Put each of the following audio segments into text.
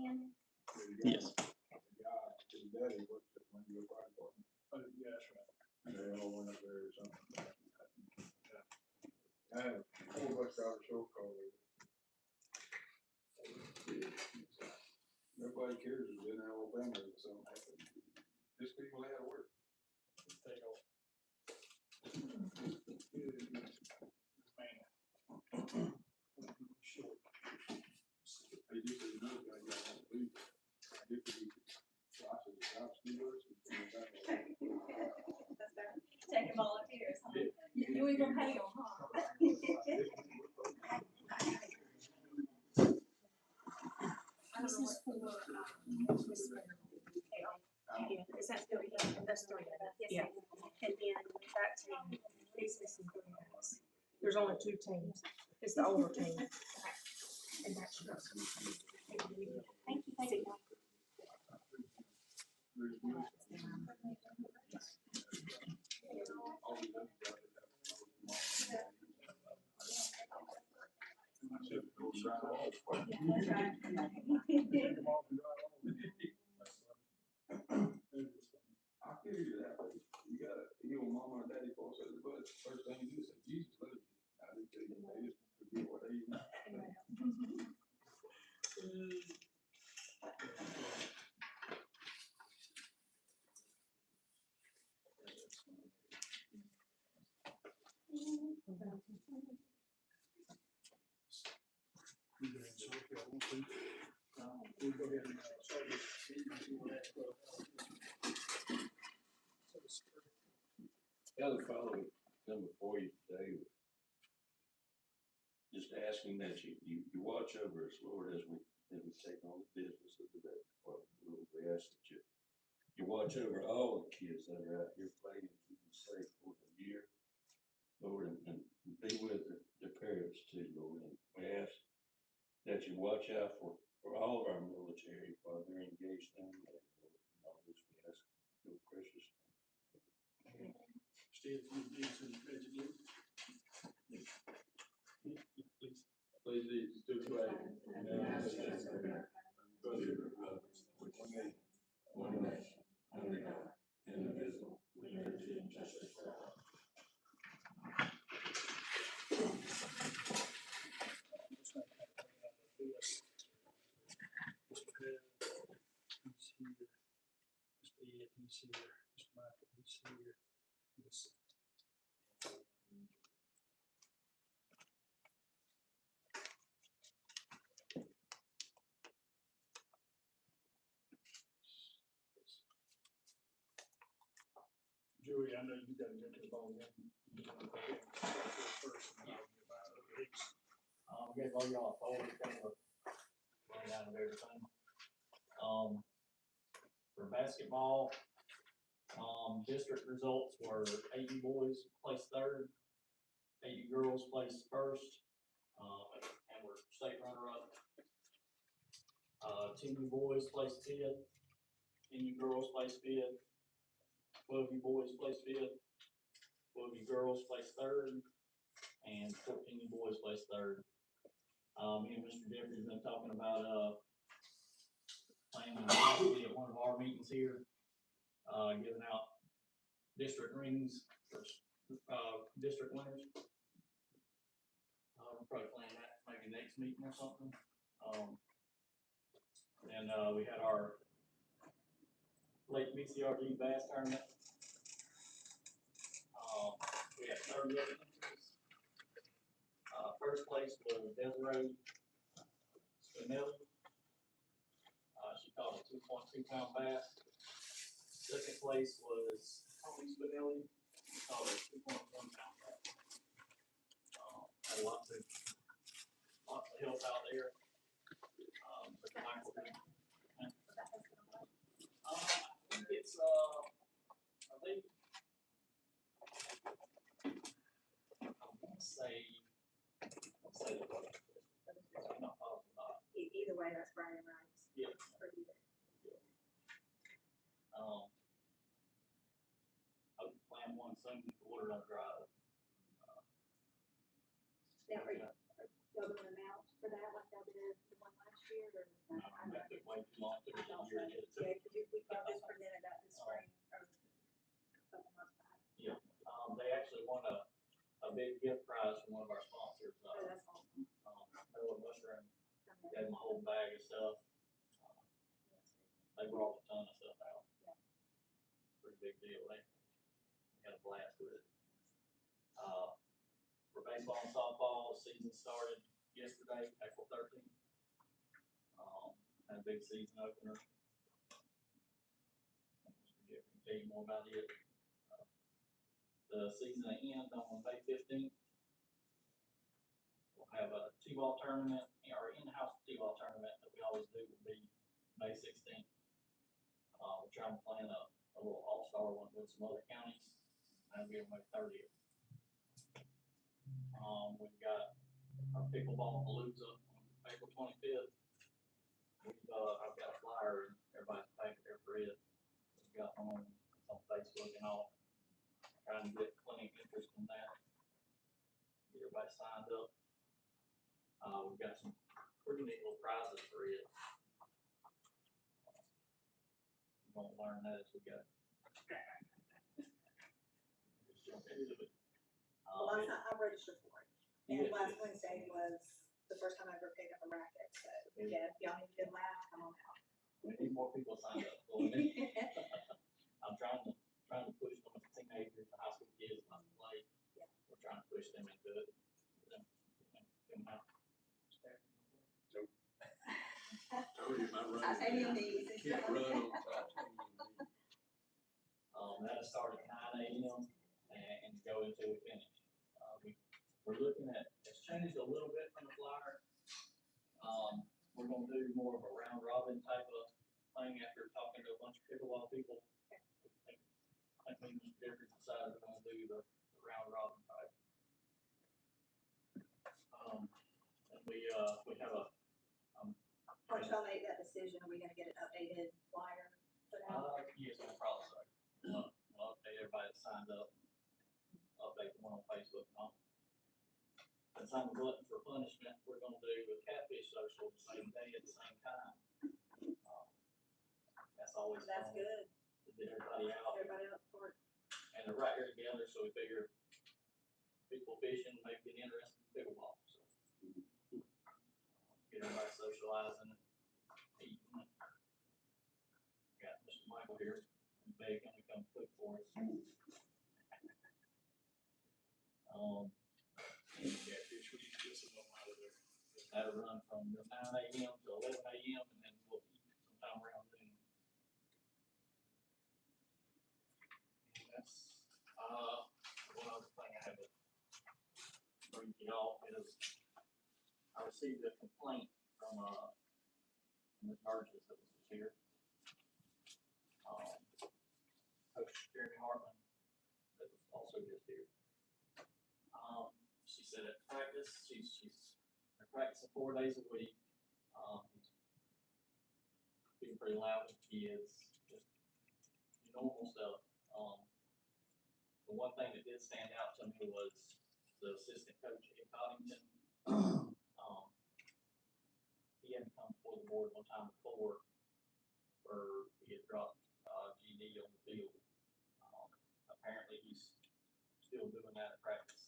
10? Yes. His daddy worked at one of your fire department. Oh, yeah, that's right. They all went up there or something. I had a 4 bus driver short call with it. Nobody cares if in our whole family or something happened. Just people had to work. Take off. Short. They just said, no, I got to leave. I did the process of job stewards. Taking volunteers, huh? You ain't gonna pay them, huh? This is for, is that still, that's 3 of them, yeah. And then that team is missing 3 of us. There's only 2 teams, it's the older team. And that's yours. Thank you, thank you. I figured it out. You gotta, your mama and daddy falls out of the bus. First thing you do is say, Jesus loves you. I think they just forget what they even. The other fellow come before you today, just asking that you watch over us, Lord, as we take on the business of the rec department. Lord, we ask that you watch over all the kids that are out here playing and keep them safe for the year, Lord, and be with their parents too, Lord. And we ask that you watch out for all of our military while they're engaged in that, Lord. And all this we ask in your precious name. Steve, you need to pledge allegiance. Please. Please allegiance to the flag of the United States of America, to the republic which is one nation, under God, indivisible, with liberty and justice for all. Mr. Bell, he's here. Mr. Ed, he's here. Mr. Michael, he's here. Yes. Joey, I know you got to go to the ball game. You want to go ahead and first, and I'll get back to the Hicks. We gave all y'all a folder, kind of rundown of everything. For basketball, district results were 80 boys placed 3rd, 80 girls placed 1st, and we're state runner-up. 10 boys placed 5th, 10 girls placed 5th, 12 boys placed 5th, 12 girls placed 3rd, and 14 boys placed 3rd. Me and Mr. Jeffrey's been talking about planning possibly at one of our meetings here, giving out district rings for district winners. We'll probably plan that maybe next meeting or something. And we had our late BCRD bass tournament. We had 30 entries. First place was Desiree Spinelli. She caught a 2.2 pound bass. Second place was Tony Spinelli. She caught a 2.1 pound bass. Had lots of help out there. But Michael did. I think it's I want to say I'm not positive about it. Either way, that's Brian Rice. Yeah. I would plan one soon if the water don't dry up. Now, are y'all doing an amount for that like y'all did the one last year? Or That took way gave them a whole bag of stuff. They brought a ton of stuff out. Pretty big deal. They had a blast with it. For baseball and softball, the season started yesterday, April 13th. Had a big season opener. Mr. Jeff can tell you more about it. The season ends on May 15th. We'll have a T-ball tournament, our in-house T-ball tournament that we always do will be May 16th. We're trying to plan a little all-star one with some other counties. That'll be on May 30th. We've got our pickleball palooza on April 25th. I've got a flyer and everybody's packet there for it. We've got on Facebook and all. Trying to get plenty of interest in that. Get everybody signed up. We've got some pretty neat little prizes for it. We're gonna learn that as we go. Just jump into it. Last night I registered for it, and Yeah. last Wednesday was the first time I ever picked up a racket, so yeah, if y'all need a good laugh, come on out. We need more people signed up. So I'm trying to push them as teenagers, the high school kids about to play. We're trying to push them into it. Get them out. Told you my I say you running. need these. Can't run on top. That'll start at 9 a.m. and go until we finish. We're looking at, it's changed a little bit from the flyer. We're gonna do more of a round robin type of thing after talking to a bunch of pickleball people. I think Mr. Jeffries decided we're gonna do the round robin type. And we have a, Once y'all make that decision, are we gonna get an updated flyer put out? yes, we'll probably say, we'll update everybody that signed up, update the one on Facebook and all. Since I'm a glutton for punishment, we're gonna do a catfish social the same day at the same time. That's always That's fun good, to get everybody out, everybody up for it. and they're right here together, so we figure people fishing, maybe get interested in pickleball, so. Get everybody socializing, eating. Got Mr. Michael here, and Meg gonna come cook for us. Catfish, we need to get some of them out of there. That'll run from 9 a.m. to 11 a.m. and then we'll eat sometime around noon. And that's, one other thing I have to bring to y'all is I received a complaint from, Ms. Burgess that was just here. Coach Jeremy Hartman that was also just here. She said at practice, she's practicing 4 days a week. He's being pretty loud with kids, just normal stuff. The one thing that did stand out to me was the assistant coach at Coddington. He had come before the board one time before where he had dropped GD on the field. Apparently he's still doing that at practice.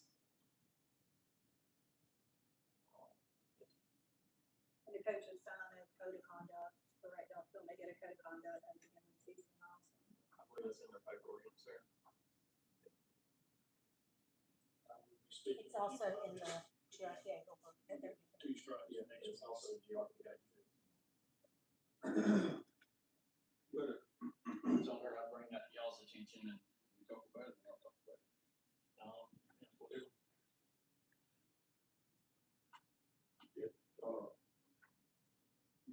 And the coaches sign a code of conduct, correct, don't they get a code of conduct at the beginning of the season also? I believe that's in their paperwork, yes, sir. It's also in the GRPA book that they're using. Two strikes. Yeah, it's also GRPA. But, So I heard I'd bring that to y'all's attention and, we talk about it, I'll talk about it. we'll do.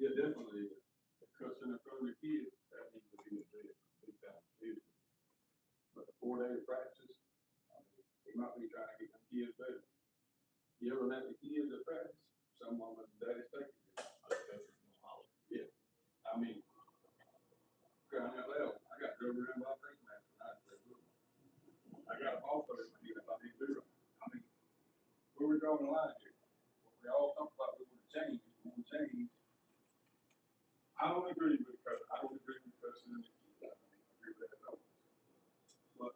Yeah, definitely, the cussing in front of the kids, that needs to be addressed, big time, seriously. But the 4 day practice, I mean, they might be trying to get them kids better. Yelling at the kids at practice, some of them, daddy's taking it. Yeah, I mean, crying out loud, I got drove around by prison after night, I got a ball for it, if I need to do it. I mean, where we drawing the line here? We all talk about we want to change, I don't agree with cussing, I don't agree with cussing in the kids, I don't agree with that at all. But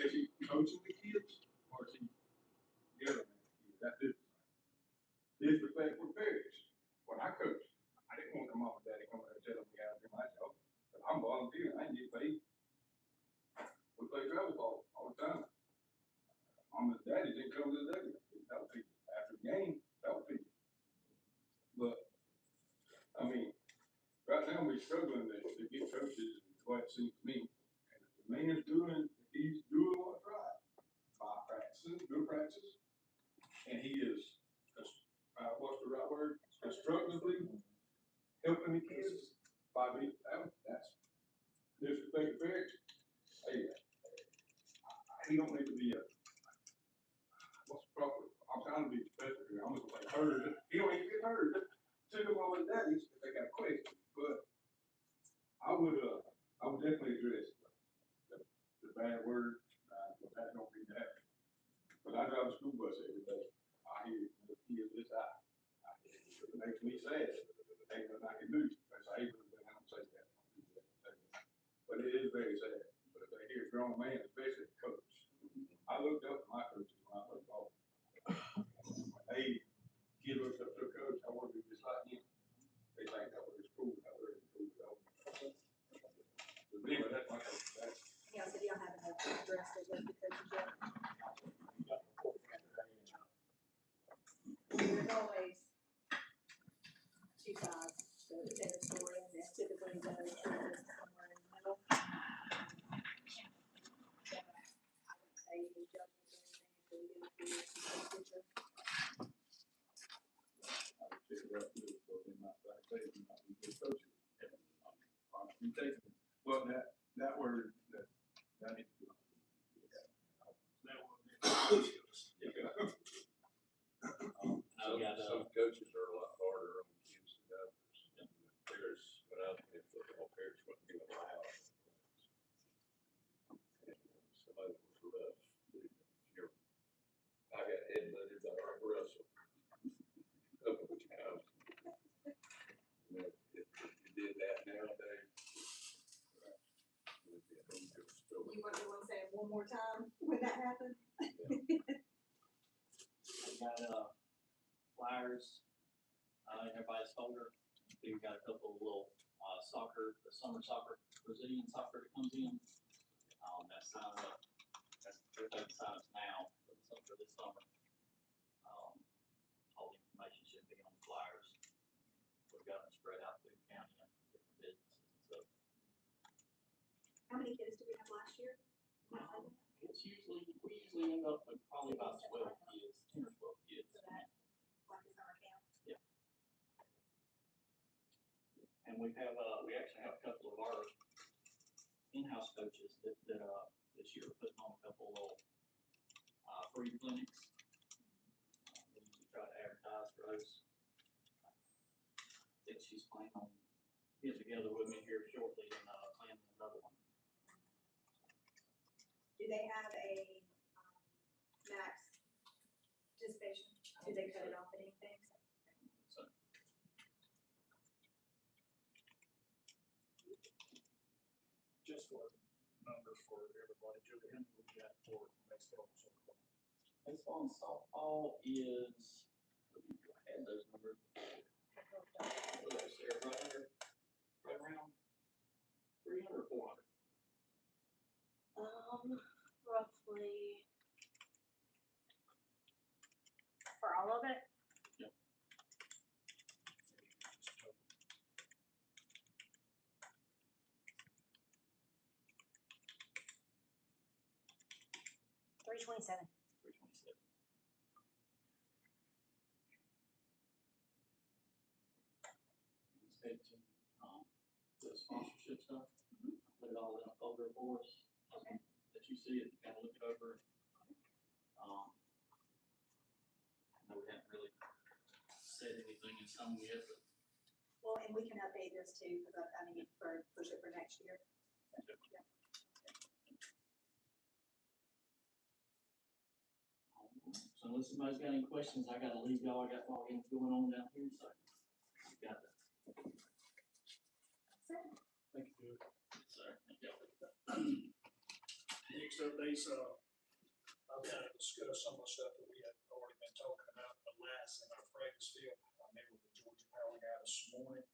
is he coaching the kids, or is he yelling at the kids? That's different. Disrespect for parents. When I coach I mean, right now we're struggling to get coaches, is what it seems to me. And if the man's he's doing what's right by practicing, good practices. And he is, what's the right word? Constructively helping the kids by being, that's disrespect parents. Hey, he don't need to be what's the proper, I'm trying to be professional here, I'm just gonna say heard. He don't need to get heard. To the mom and daddies if they got questions, but I would definitely address the bad word, but that don't mean that. But I drive a school bus every day. I hear the kids this high. It makes me sad. Ain't nothing I can do. That's able, but I don't say that. But it is very sad. But if they hear a grown man, especially a coach, I looked up to my coaches when I played ball. Hey, kid looks up to a coach, I want to be just like him. They think that was cool, that was cool. But anyway, that's my coach. Yeah, so y'all haven't addressed it with the coaches yet. There's always two sides to every story, and it's typically the somewhere in the middle. So, I wouldn't say any judgment or anything until we get a few years into the future. I would check it out too, so they might, like I say, they might be good coaches. You take, well, that word, that needs to be. That one. Some coaches are a lot harder on kids than others. There's, when I played football, parents wouldn't give allowed. Some of them was rough. I got headbutted by Art Russell. Up with your house. If you did that nowadays. You want to say it one more time when that happened? We got, flyers, in everybody's folder. We've got a couple of little, soccer, the summer soccer, Brazilian soccer that comes in. That's signed up, everybody signs now for this summer. All the information should be on the flyers. We've got them spread out through the county and different businesses and stuff. How many kids did we have last year? We usually end up with probably about 12 kids, 10 or 12 kids. So that, like a summer camp? Yeah. And we actually have a couple of our in-house coaches that this year are putting on a couple of little, free clinics. We usually try to advertise for those. I think she's planning on getting together with me here shortly and, planning another one. Do they have a, max participation? Do they cut it off at anything? So. Just for numbers for everybody, Julie, how many we got for baseball and softball? Baseball and softball is, I had those numbers. They're right around 300 or 400. Roughly. For all of it? Yep. 327. 327. Stay tuned, the sponsorship stuff. Put it all in a folder for us. Okay. That you see it, kind of look it over. I know we haven't really said anything in stone yet, but Well, and we can update this too, because I mean, push it for next year. Yeah. so unless somebody's got any questions, I gotta leave y'all. I got logins going on down here, so you got that. Thank you, Julie. Sir, thank y'all. Next updates, I've kind of discussed some of the stuff that we had already been talking about, the last in our practice field. I met with the Georgia Power guy this morning.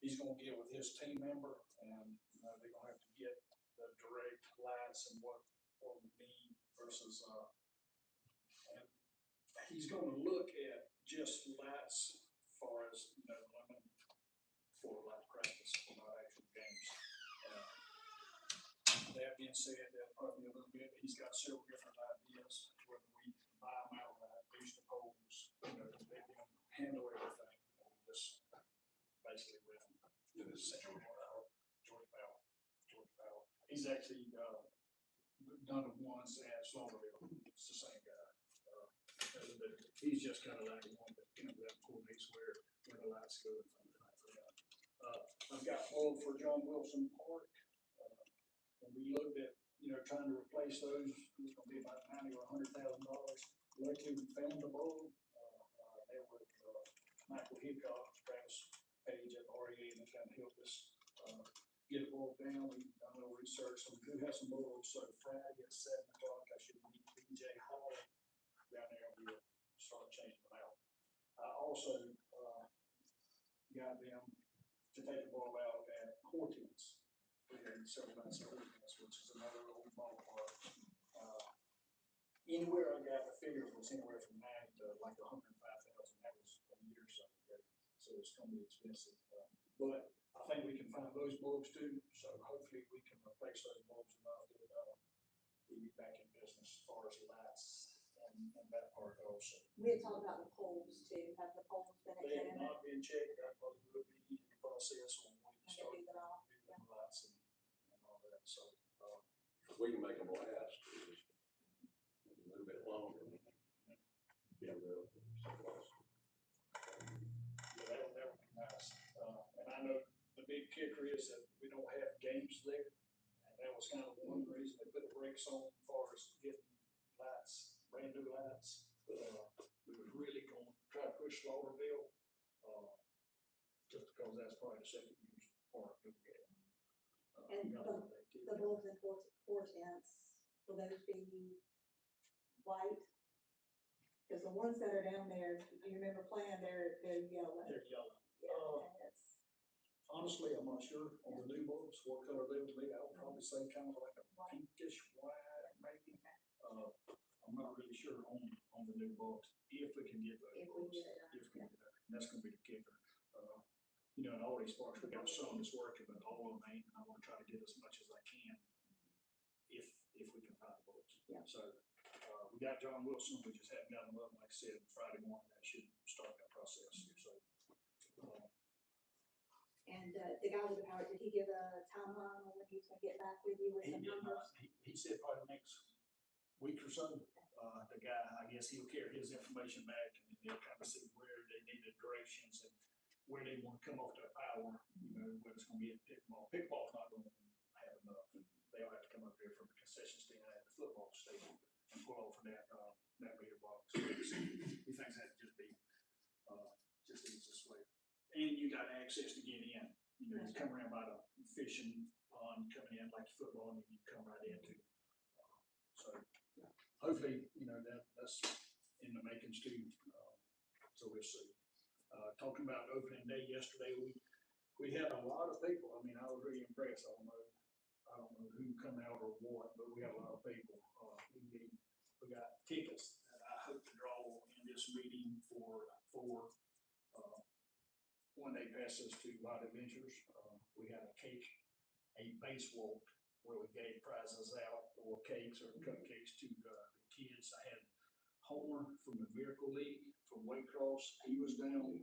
He's gonna get with his team member and, they're gonna have to get the direct lights and what we need versus, and he's gonna look at just lights as far as, lemon for like practice, for not actual games. That being said, there'll probably be a little bit, he's got several different ideas, whether we buy them outright, boost the poles, you know, let them handle everything. Or we just basically with them. George Powell. He's actually, done it once at Slaughterville. It's the same guy. But he's just kind of like the one that, you know, that coordinates where the lights go and things like that. I've got one for John Wilson Park. When we looked at, you know, trying to replace those, it's gonna be about $90,000 or $100,000. Luckily, we found the bulb. There with Michael Hickok, Travis Page at REA, and they kind of helped us get it boiled down. We've done a little research, so we do have some bulbs. So Friday at 7 o'clock, I should meet BJ Hall down there, and we'll start changing them out. I also got them to take the bulb out at Hortons. We had several nights at Hortons, which is another old ballpark. Anywhere I got the figure was anywhere from 90 to like 105,000. That was a year or so ago, so it's gonna be expensive. But I think we can find those bulbs too, so hopefully we can replace those bulbs enough that we be back in business as far as lights and that part also. We had talked about the poles too, have the poles been They have examined? not been checked, that probably would be in the process when we can start Leave it off, doing the lights and all that, so. We can make them last just a little bit longer. Yeah, well, Yeah, that would be nice. And I know the big kicker is that we don't have games there. And that was kind of one reason they put the brakes on as far as getting lights, brand new lights. We were really going to try to push Slaughterville, just because that's probably the second used park that we have. And we got a lot of activity. the bulbs in Hortense, will those be white? Because the ones that are down there, do you remember playing, they're yellow. They're yellow. Yeah, and it's Honestly, I'm not sure on the new bulbs, what color they would be. I would probably say kind of like a pinkish white, maybe. I'm not really sure on the new bulbs, if we can get those If we bulbs. get it, If we get it, and that's gonna be the kicker. You know, in all these parks, we got some that's working, but all of them ain't, and I wanna try to get as much as I can if we can find the bulbs. Yeah. So, we got John Wilson, we just haven't got him up, like I said, Friday morning, that should start that process, so. And the guy with the power, did he give a timeline on when he was gonna get back with you with He some did numbers? not, he said probably the next week or so. The guy, I guess he'll carry his information back and then they'll kind of see where they need the directions and where they want to come off their power, you know, whether it's gonna be at pickleball. Pickleball's not gonna have enough. They'll have to come up there from the concession stand at the football stadium and pull off of that meter box. He thinks that'd just be, just the easiest way. And you got access to get in, you know, you come around by the fishing pond, coming in like football, and then you come right into. So hopefully, you know, that's in the makings too. So we'll see. Talking about opening day yesterday, we had a lot of people. I mean, I was really impressed. I don't know who come out or what, but we had a lot of people. We got tickets that I hope to draw in this meeting for one-day passes to Wild Adventures. We had a base walk where we gave prizes out or cakes or cupcakes to the kids. I had Homer from the Miracle League from Waycross. He was down.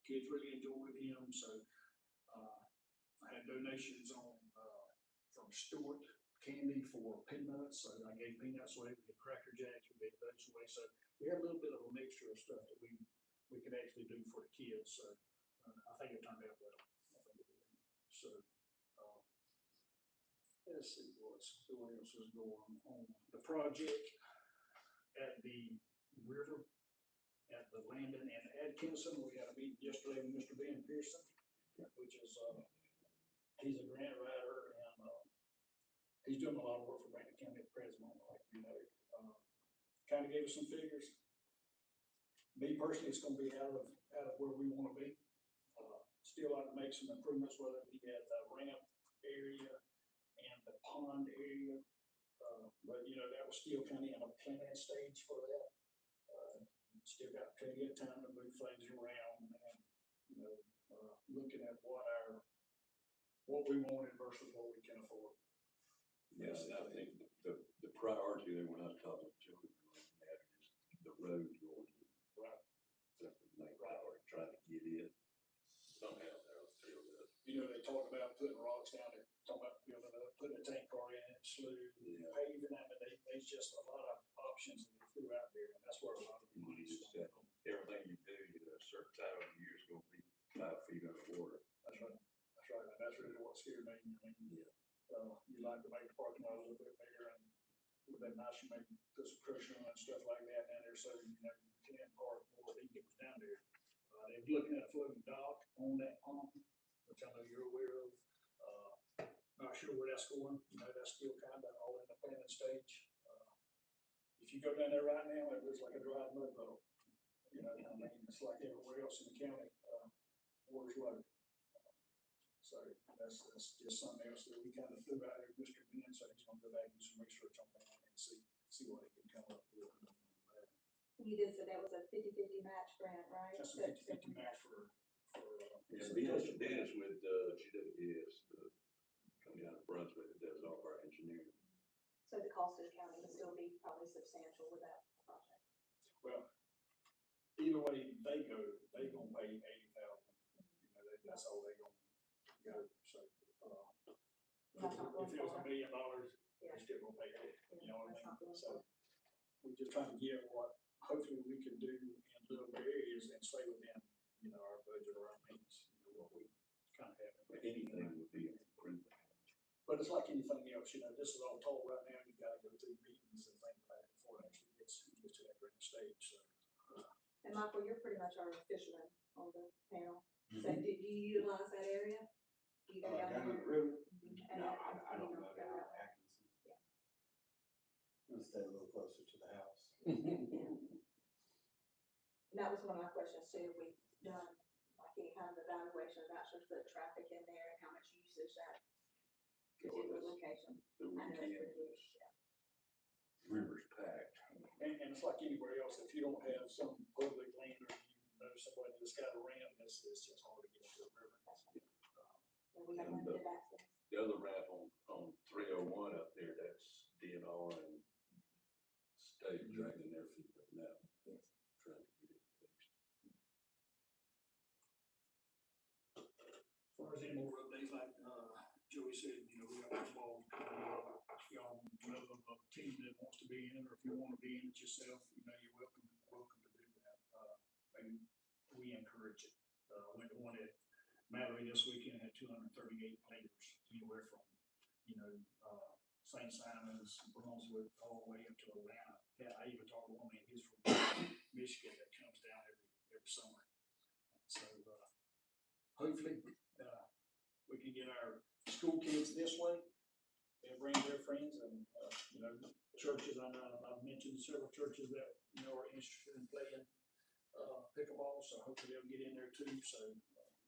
Kids really enjoyed him. So I had donations from Stewart Candy for peanuts. So I gave peanuts away. We had Cracker Jacks. We gave those away. So we had a little bit of a mixture of stuff that we could actually do for the kids. So I think it turned out well. So let's see what else is going on. The project at the river, at the Landon and Atkinson, we had a meeting yesterday with Mr. Ben Pearson, which is, he's a grant writer and he's doing a lot of work for Brantley County at the present moment, like you know. Kind of gave us some figures. Me personally, it's gonna be out of where we wanna be. Still like to make some improvements, whether it be at the ramp area and the pond area. But you know, that was still kind of in a planning stage for that. Still got plenty of time to move things around and, you know, look what we wanted versus what we can afford. Yeah, and I think the priority there, when I was talking to children, is the road going in. Right. That's the main priority, trying to get in somehow, they'll feel that. You know, they talk about putting rocks down there, talking about building up, putting a tank car in, slough, Yeah. paving, I mean, there's just a lot of options that they threw out there, and that's where a lot of the You money's just coming got, from. everything you do, a certain time of the year is gonna be 5 feet underwater. That's right, and that's really what scared me, I mean, Yeah. you like to make the parking lot a little bit bigger, and with that nice, you maybe put some cushion and stuff like that down there, so, you know, you can park more vehicles down there. They're looking at a floating dock on that pond, which I know you're aware of. Not sure where that's going, you know, that's still kind of all in the planning stage. If you go down there right now, it looks like a dry mud puddle. You know, I mean, it's like everywhere else in the county, water's low. So that's just something else that we kind of threw out there, Mr. Ben, so he's gonna go back and do some research on that and see what he can come up with. You did say that was a 50-50 match grant, right? That's a 50-50 match for. Yeah, Ben is with, GWS, coming out of Brunswick, that does all of our engineering. So the cost to the county would still be probably substantial with that project. Well, either way they go, they gonna pay $80,000. You know, that's all they gonna go, so, That's not going if it was far. $1 million, Yeah. they're still gonna pay it, you know what That's I not mean? going So, far. we're just trying to get what hopefully we can do in little areas and stay within, you know, our budget or our means, you know, what we kind of have. Anything would be an improvement. But it's like anything else, you know, this is all told right now, you gotta go through meetings and things like that before it actually gets to that grand stage, so. And Michael, you're pretty much our fisherman on the panel. So did you utilize that area? Do you go down Down there? the river? Mhm. No, And I don't you know down at Atkinson. Yeah. I'm gonna stay a little closer to the house. And that was one of my questions too. We've done like any kind of evaluation about sort of the traffic in there and how much usage that particular location. The I know it's weekend, pretty big, yeah. river's packed. And it's like anywhere else, if you don't have some public land or you know somebody that's got a ramp, it's just hard to get into the river. And we have And limited access. The other ramp on 301 up there, that's DNR and state dragging their feet up now, Yes. trying to get it fixed. As far as any more updates, like, Joey said, you know, we got football coming up. If y'all know of a team that wants to be in it, or if you want to be in it yourself, you know, you're welcome to do that. And we encourage it. Went to one at Mallory this weekend, had 238 players, anywhere from, you know, St. Simon's, Brunswick, all the way up to Atlanta. Yeah, I even talked to one man, he's from Michigan, that comes down every summer. So, hopefully, we can get our school kids this way and bring their friends and, you know, churches. I know I've mentioned several churches that, you know, are interested in playing, pickleball, so hopefully they'll get in there too, so.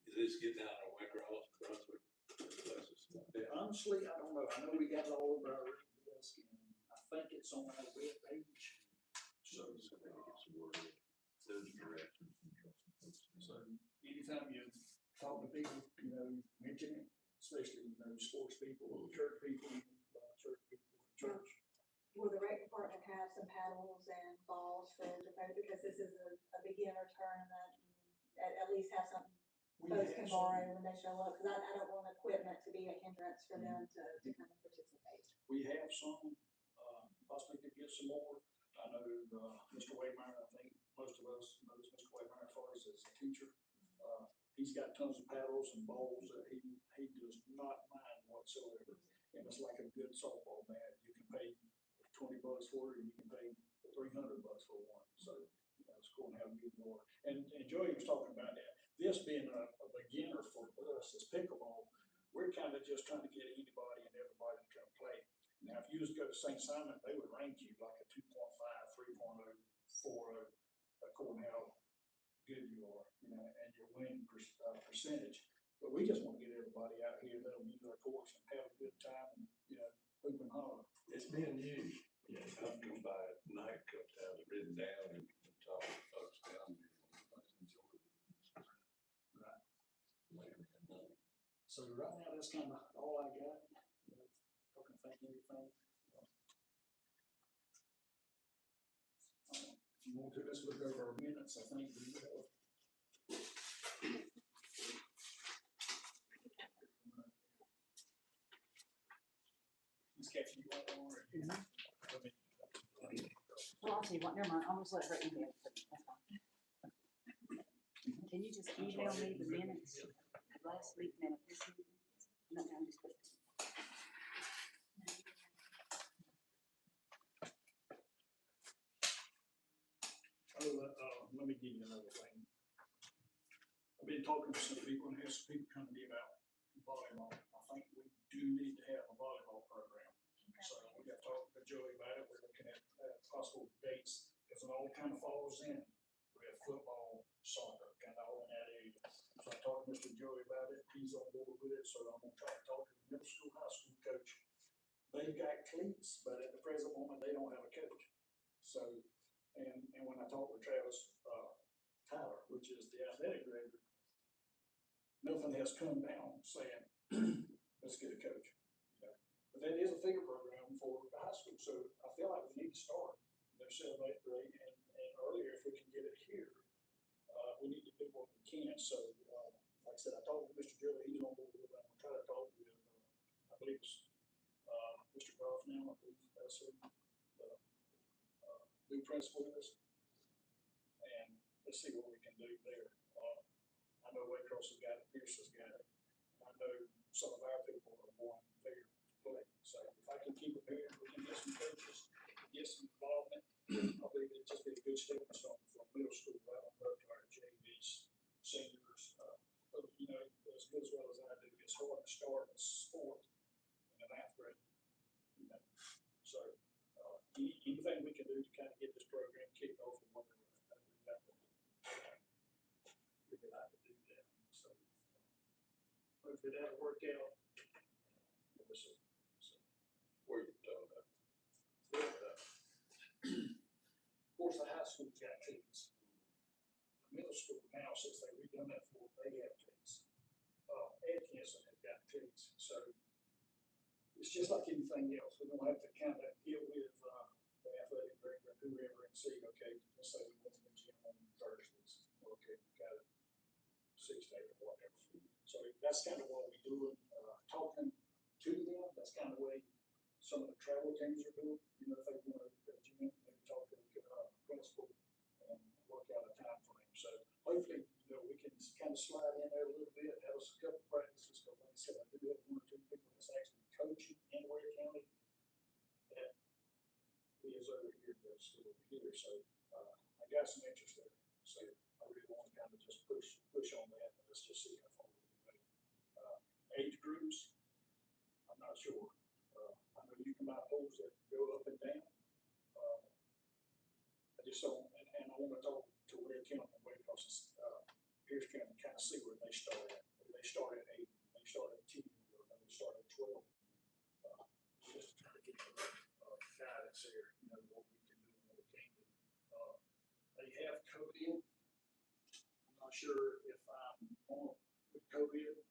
Is this getting out of Wickerhouse, Brunswick? Honestly, I don't know. I know we got it all over our desk, and I think it's on our web page. So, So they get some word in those directions. so anytime you talk to people, you know, mention it, especially, you know, sports people, church people, church. Will the rec department have some paddles and balls for the folks, because this is a beginner tournament? At least have something We folks have can some- borrow when they show up, because I don't want equipment to be a hindrance for them to come and participate. We have some, possibly could get some more. I know, Mr. Waymeyer, I think most of us knows Mr. Waymeyer as far as a teacher. He's got tons of paddles and balls that he does not mind whatsoever. And it's like a good softball bat. You can pay $20 for it, and you can pay $300 for one. So, you know, it's cool to have a good door. And Joey was talking about that. This being a beginner for us as pickleball, we're kind of just trying to get anybody and everybody to come play. Now, if you just go to St. Simon, they would rank you like a 2.5, 3.0, 4.0, according to how good you are, you know, and your winning percentage. But we just want to get everybody out here, let them use our course and have a good time, and, you know, hoop and holler. It's been used. Yeah, I've come by at night a couple times, ridden down and talked to folks down there. Everybody's enjoyed it. Right. Later, So right now, that's kind of all I got. I can think anything. If you want to, let's look over our minutes, I think we will. Ms. Kathy, you want one or you? Well, I'll tell you what, never mind, I'll just let her email it. That's fine. Can you just email me the minutes, last week, and this meeting? No, I'm just putting. Let me give you another thing. I've been talking to some people and had some people come to me about volleyball. I think we do need to have a volleyball program. So we got to talk to Joey about it. We're looking at possible dates, because it all kind of falls in with football, soccer, kind of all in that area. So I talked to Mr. Joey about it. He's on board with it. So I'm going to try to talk to the middle school, high school coach. They've got cleats, but at the present moment, they don't have a coach. So, and when I talked with Travis Tyler, which is the athletic director, nothing has come down saying, let's get a coach. You know? But that is a figure program for the high school, so I feel like we need to start. They're 7th, 8th grade, and earlier if we can get it here, we need to do what we can. So, like I said, I talked with Mr. Joey, he's on board with it. I'm gonna try to talk with, I believe it's Mr. Goff now, I believe that's who, new principal is. And let's see what we can do there. I know Waycross has got it, Pierce has got it. I know some of our people are going there to play. So if I can keep it here, we can get some coaches, get some involvement. I believe it'd just be a good stepping stone from middle school right on up to our JVs, seniors. But you know, as good as well as I do, it's hard to start a sport in the 9th grade. You know, so anything we can do to kind of get this program kicked off and whatever, I think we have to figure out how to do that. So hopefully that'll work out. We'll see. So, Where you talking about? of course, the high school's got teams. The middle school now, since they redone that for, they have teams. Atkinson has got teams. So it's just like anything else. We're gonna have to kind of get with the athletic director, whoever, and see, okay, let's say we want to gym on Thursdays. Okay, we got it 6 days or whatever. So that's kind of what we're doing, talking to them. That's kind of the way some of the travel teams are doing. You know, if they want to go to gym, maybe talk to the principal and work out a time frame. So hopefully, you know, we can kind of slide in there a little bit, have us a couple practices. Because like I said, I do have 1 or 2 people that's actually coaching in Ware County that is over here, their school over here. So I got some interest there. So I really want to kind of just push on that, and let's just see how far we can go. Age groups, I'm not sure. I know you can buy poles that go up and down. I just don't, and I want to talk to Ware County and Waycross, Pierce County, kind of see where they start at. Maybe they start at 8, they start at 10, or maybe they start at 12. Just to try to get the guidance there, you know, what we can do and what we can't do. They have COVID. I'm not sure if I'm on with COVID.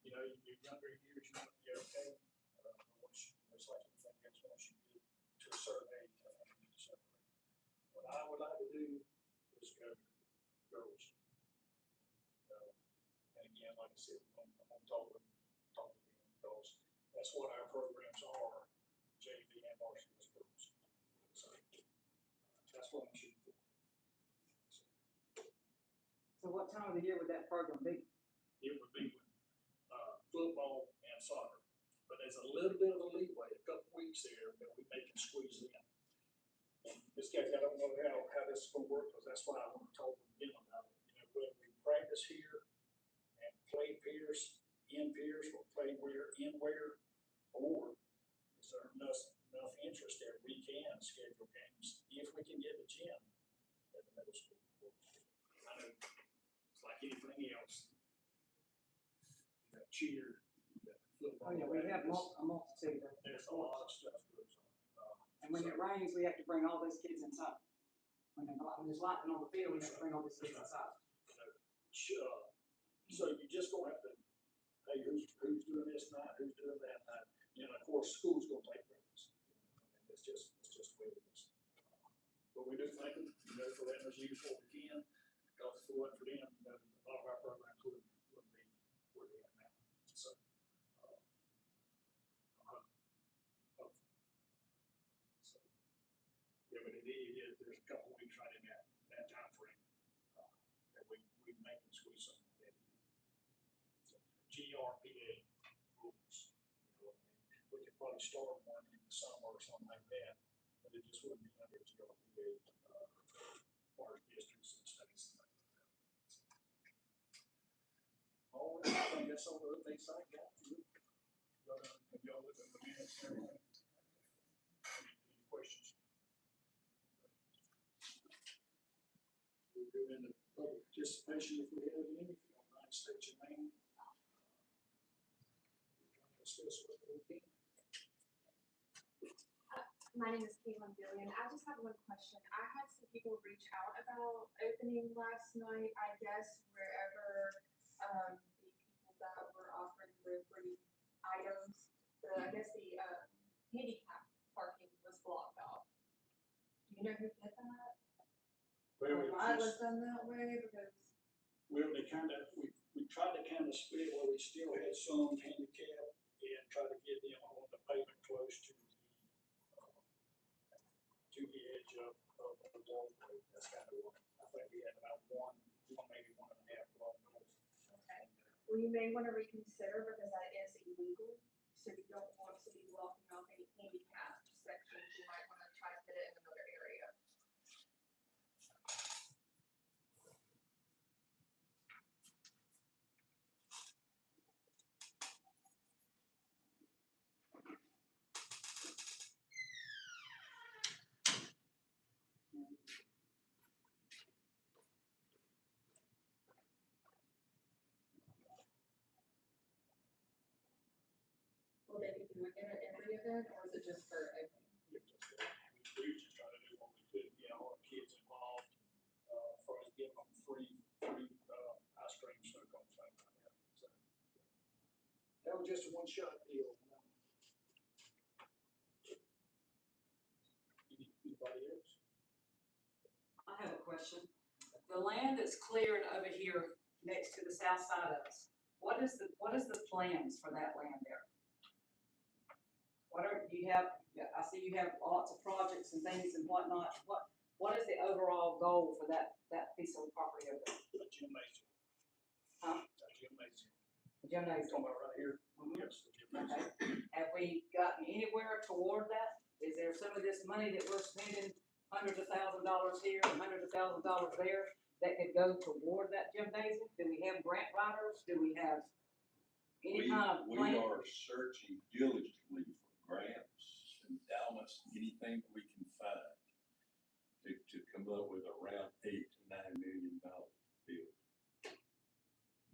You know, your younger years, you might be okay. It's like anything else, once you get to a certain age, I think you need to separate. What I would like to do is go girls. And again, like I said, I'm gonna talk with them because that's what our programs are, JV and varsity is girls. So that's what I'm shooting for. So what time of the year would that program be? It would be football and soccer. But there's a little bit of a leeway, a couple weeks there that we may can squeeze in. And Ms. Kathy, I don't know how this is gonna work, because that's why I want to talk with them about it. You know, whether we practice here and play Pierce, in Pierce, or play Ware, in Ware, or is there enough interest there, we can schedule games if we can get the gym at the middle school. I know it's like anything else. You got cheer, you got football. Oh, yeah, we have practice. a multitude of. There's a lot of stuff goes on. And when it rains, we have to bring all those kids inside. When there's lightning on the field, we have to bring all those kids inside. So you just gonna have to, hey, who's doing this night, who's doing that night? And of course, school's gonna take breakfast. It's just the way it is. But we do thank them, for letting us use what we can, because if it wasn't for them, a lot of our programs wouldn't be where they are now. So, uh, hopefully. So, yeah, but there's a couple of weeks right in that time frame, that we may can squeeze something like that in. So, GRPA rules, we could probably start one in the summer or something like that, but it just wouldn't be under GRPA, far as districts and states and things like that. All right, I think that's all the other things I got. Y'all look at the minutes and everything. Any questions? We'll go into public participation if we have any, if you don't mind, state your name. Discuss what we can. My name is Caitlin Billion. I just have one question. I had some people reach out about opening last night, I guess, wherever, the people that were offering the free items, I guess the, handicap parking was blocked off. Do you know who did that? Well, Or I was done that way because they we tried to kind of split where we still had some handicap and try to get them on the pavement close to the edge of the walkway. That's kind of what, I think we had about one, maybe 1.5 block north. Okay. Well, you may want to reconsider because that is illegal. So you don't want to be blocking off any handicap sections. You might want to try to fit it in another area. Will they be doing it at every event or is it just for opening? We were just trying to do what we could, all the kids involved, for us giving them free, ice cream, snow cones, things like that. So, that was just a one-shot deal. Anybody else? I have a question. The land that's cleared over here next to the south side of us, what is the plans for that land there? I see you have lots of projects and things and whatnot. What is the overall goal for that piece of property over there? A gymnasium. Huh? A gymnasium. The gymnasium. Talking about right here? Mhm. Yes, the gymnasium. Okay. Have we gotten anywhere toward that? Is there some of this money that we're spending, hundreds of $1,000s here and hundreds of $1,000s there, that could go toward that gymnasium? Do we have grant writers? Do we have any kind of We plan? are searching diligently for grants, endowments, anything we can find to come up with around $8 to $9 million build.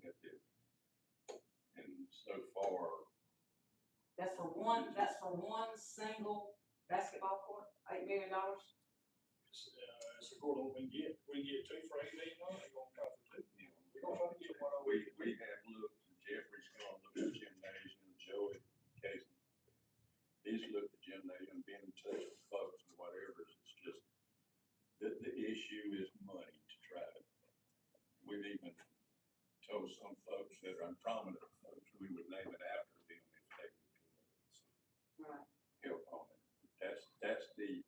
That building. And so far, That's for one single basketball court, $8 million? It's a good one we can get. We can get two for $8 million, they're gonna try for two. you know, We're gonna try to get one over. we have looked, Jeffrey's gone, looked at the gymnasium, Joey, Casey. He's looked at the gymnasium, been in touch with folks and whatever, it's just, the issue is money to try to. We've even told some folks that are prominent folks, we would name it after them if they would Right. help on it. That's the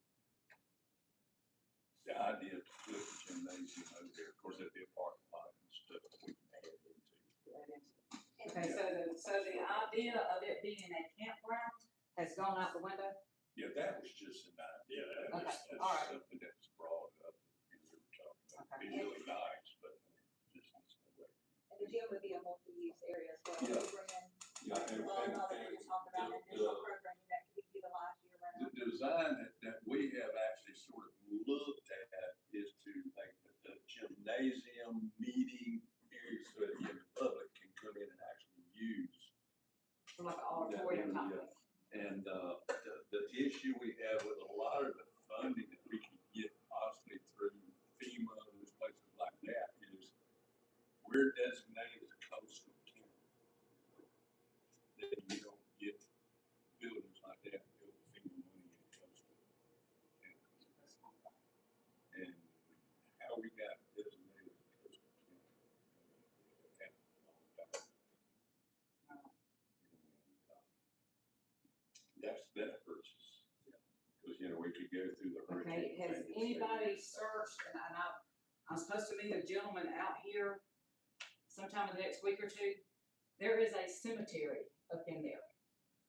idea to put the gymnasium over there. Of course, there'd be a parking lot and stuff that we can add into. Okay, so the idea of it being a campground has gone out the window? Yeah, that was just an idea. That was Okay, just all right. something that was brought up and we were talking about. Okay. It'd be really nice, but just needs no way. and the gym would be a multi-use area as well. Yeah. We bring in Yeah, other things, talk about additional programming that could be utilized year round. the design that we have actually sort of looked at is to make the gymnasium meeting area so that the public can come in and actually use. Like an auditorium that type area. thing? And the issue we have with a lot of the funding that we can get possibly through FEMA and places like that is we're designated as a coast to go through the hurricane. Okay, has drainage anybody area. searched, and I'm supposed to meet a gentleman out here sometime in the next week or two. There is a cemetery up in there.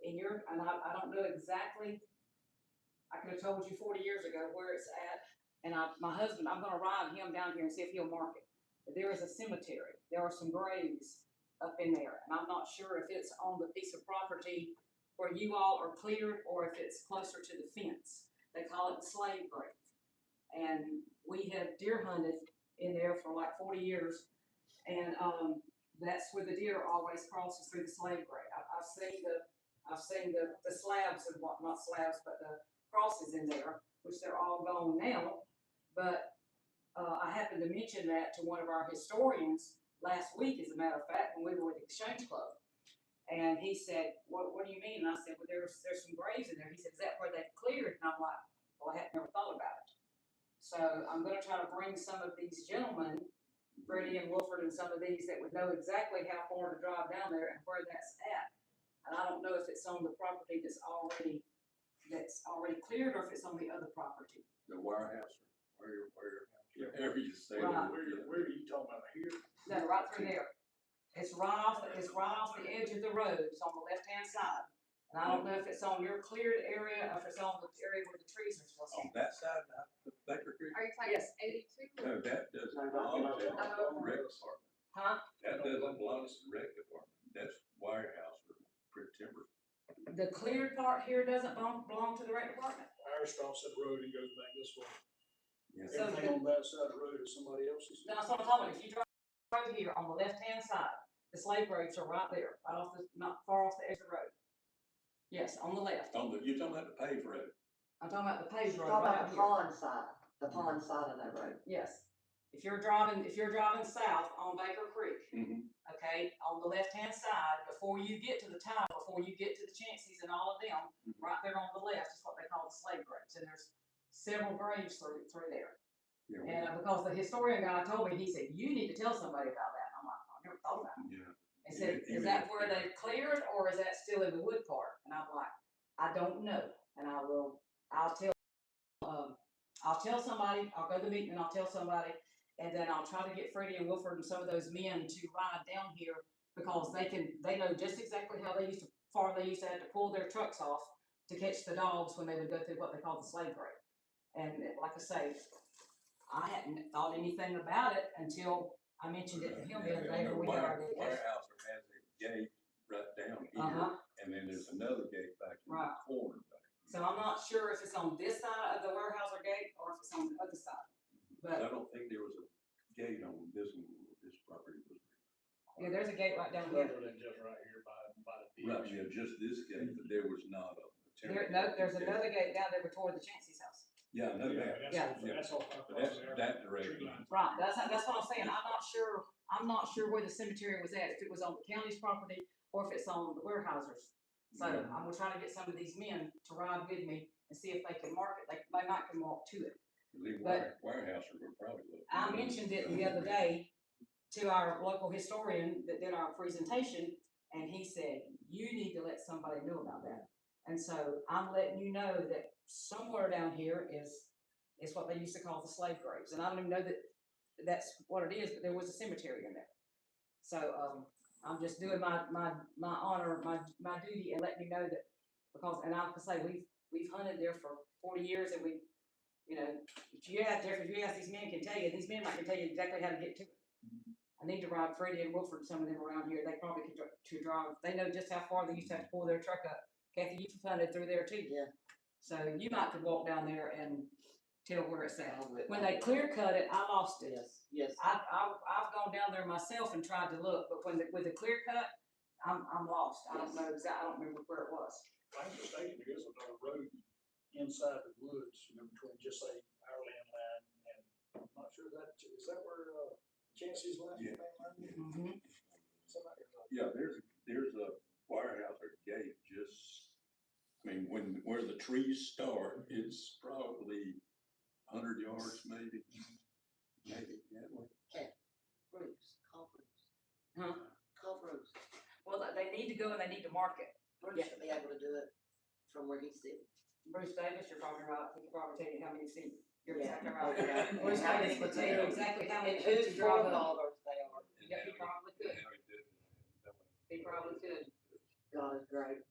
And I don't know exactly, I could have told you 40 years ago where it's at. And my husband, I'm gonna ride him down here and see if he'll mark it. But there is a cemetery. There are some graves up in there. And I'm not sure if it's on the piece of property where you all are cleared or if it's closer to the fence. They call it the slave grave. And we have deer hunted in there for like 40 years. And, that's where the deer always crosses through the slave grave. I've seen the slabs and what, not slabs, but the crosses in there, which they're all gone now. But, I happened to mention that to one of our historians last week, as a matter of fact, when we were with the Exchange Club. And he said, what do you mean? And I said, well, there's some graves in there. He said, is that where they cleared? And I'm like, well, I had never thought about it. So I'm gonna try to bring some of these gentlemen, Freddie and Wolford and some of these that would know exactly how far to drive down there and where that's at. And I don't know if it's on the property that's already cleared or if it's on the other property. The warehouse, wherever you say. Right. Where are you talking about here? No, right through there. It's right off the edge of the road. It's on the left-hand side. And I don't know if it's on your cleared area or if it's on the area where the trees are still On standing. that side, not the Baker Creek? Are you talking Yes. 82? No, that doesn't belong to the rec department. Huh? That doesn't belong to the rec department. That's warehouse or pretty timber. The cleared part here doesn't belong to the rec department? Ours stops at the road and goes back this way. Yes. So- Everything on that side of the road is somebody else's. No, that's what I'm talking about. If you drive right here on the left-hand side, the slave graves are right there, right off not far off the edge of the road. Yes, on the left. You're talking about the paved road. I'm talking about the paved road Talk right about out the here. pond side of that road. Yes. If you're driving south on Baker Creek, Mm-hmm. okay, on the left-hand side, before you get to the tower, before you get to the Chanceys and all of them, right there on the left is what they call the slave graves. And there's several graves through there. Yeah. And because the historian guy told me, he said, you need to tell somebody about that. I'm like, I never thought about it. Yeah. He said, is that where they cleared or is that still in the wood part? And I'm like, I don't know. And I'll tell somebody, I'll go to the meeting and I'll tell somebody, and then I'll try to get Freddie and Wilford and some of those men to ride down here because they know just exactly how they used to have to pull their trucks off to catch the dogs when they would go through what they call the slave grave. And like I say, I hadn't thought anything about it until I mentioned it to him the other day when we had our dedication. Warehouse has a gate right down here, and then there's another gate back in the Right. corner back. So I'm not sure if it's on this side of the Warehouser gate or if it's on the other side. I But don't think there was a gate on this one, this property was. yeah, there's a gate right down here. Other than just right here by the ditch. Right, yeah, just this gate, but there was not a. There's another gate down there toward the Chancey's house. Yeah, I know that. Yeah. That's all. But that's that direction. Right, that's what I'm saying. I'm not sure where the cemetery was at, if it was on the county's property or if it's on the Warehousers. So Yeah. I'm gonna try to get some of these men to ride with me and see if they can mark it. They might can walk to it. The But- warehouse would probably look. I mentioned it the other day to our local historian that did our presentation, and he said, you need to let somebody know about that. And so I'm letting you know that somewhere down here is what they used to call the slave graves. And I don't even know that that's what it is, but there was a cemetery in there. So, I'm just doing my honor, my duty and letting you know that, because, and I can say, we've hunted there for 40 years and we, you know, if you ask these men can tell you, these men might can tell you exactly how to get to it. I need to ride Freddie and Wilford, some of them around here, they probably could drive, they know just how far they used to have to pull their truck up. Kathy, you've hunted through there too. Yeah. So you might could walk down there and tell where it's at. I would. When they clear cut it, I lost it. Yes. I've gone down there myself and tried to look, but with the clear cut, I'm lost. I don't know exactly, I don't remember where it was. If I'm mistaken, there is another road inside the woods, you know, between just say our land line and I'm not sure is that where Chancey's land? Yeah. Line is? Mm-hmm. Somebody was like, Yeah, there's a warehouse or gate just, I mean, where the trees start, it's probably 100 yards maybe that way. Bruce, call Bruce. Huh? Call Bruce. Well, they need to go and they need to mark it. Bruce Yeah. should be able to do it from where he's sitting. Bruce Davis, you're probably right, he can probably tell you how many seats, you're Yeah. exactly Oh, right. yeah. Bruce How Davis many will tell you potatoes. exactly how many And seats whose you drive fault up. dollars they are. And Yeah, he how probably and could, how he did it. he probably could. God is great.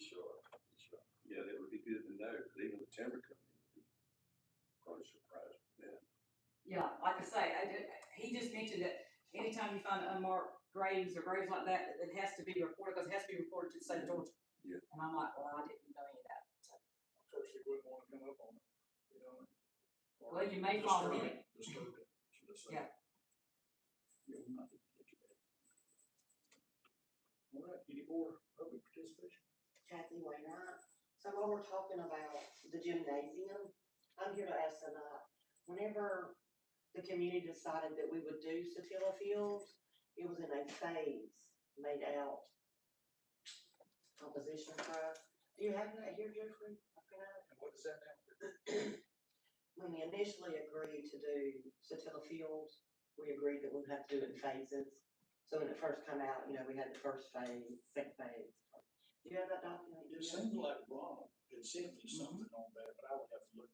Sure. Yeah, that would be good to know, 'cause even the timber company would be probably surprised with that. Yeah, like I say, he just mentioned that anytime you find unmarked graves or graves like that, it has to be reported, because it has to be reported to the state of Georgia. Yeah. And I'm like, well, I didn't know any of that, so. First, they wouldn't wanna come up on it, you know? or Well, you may fall in disturb it. Disturb it, should I say. Yeah. Yeah, we might have to look at that. All right, any more public participation? Kathy Wainwright. So while we're talking about the gymnasium, I'm here to ask tonight, whenever the community decided that we would do Satilla Fields, it was in a phase made out composition prize. Do you have that here, Jeffrey? And what is that now? When we initially agreed to do Satilla Fields, we agreed that we'd have to do it in phases. So when it first came out, you know, we had the first phase, second phase. Do you have that document? It seems like Ronald had sent me something on that, but I would have to look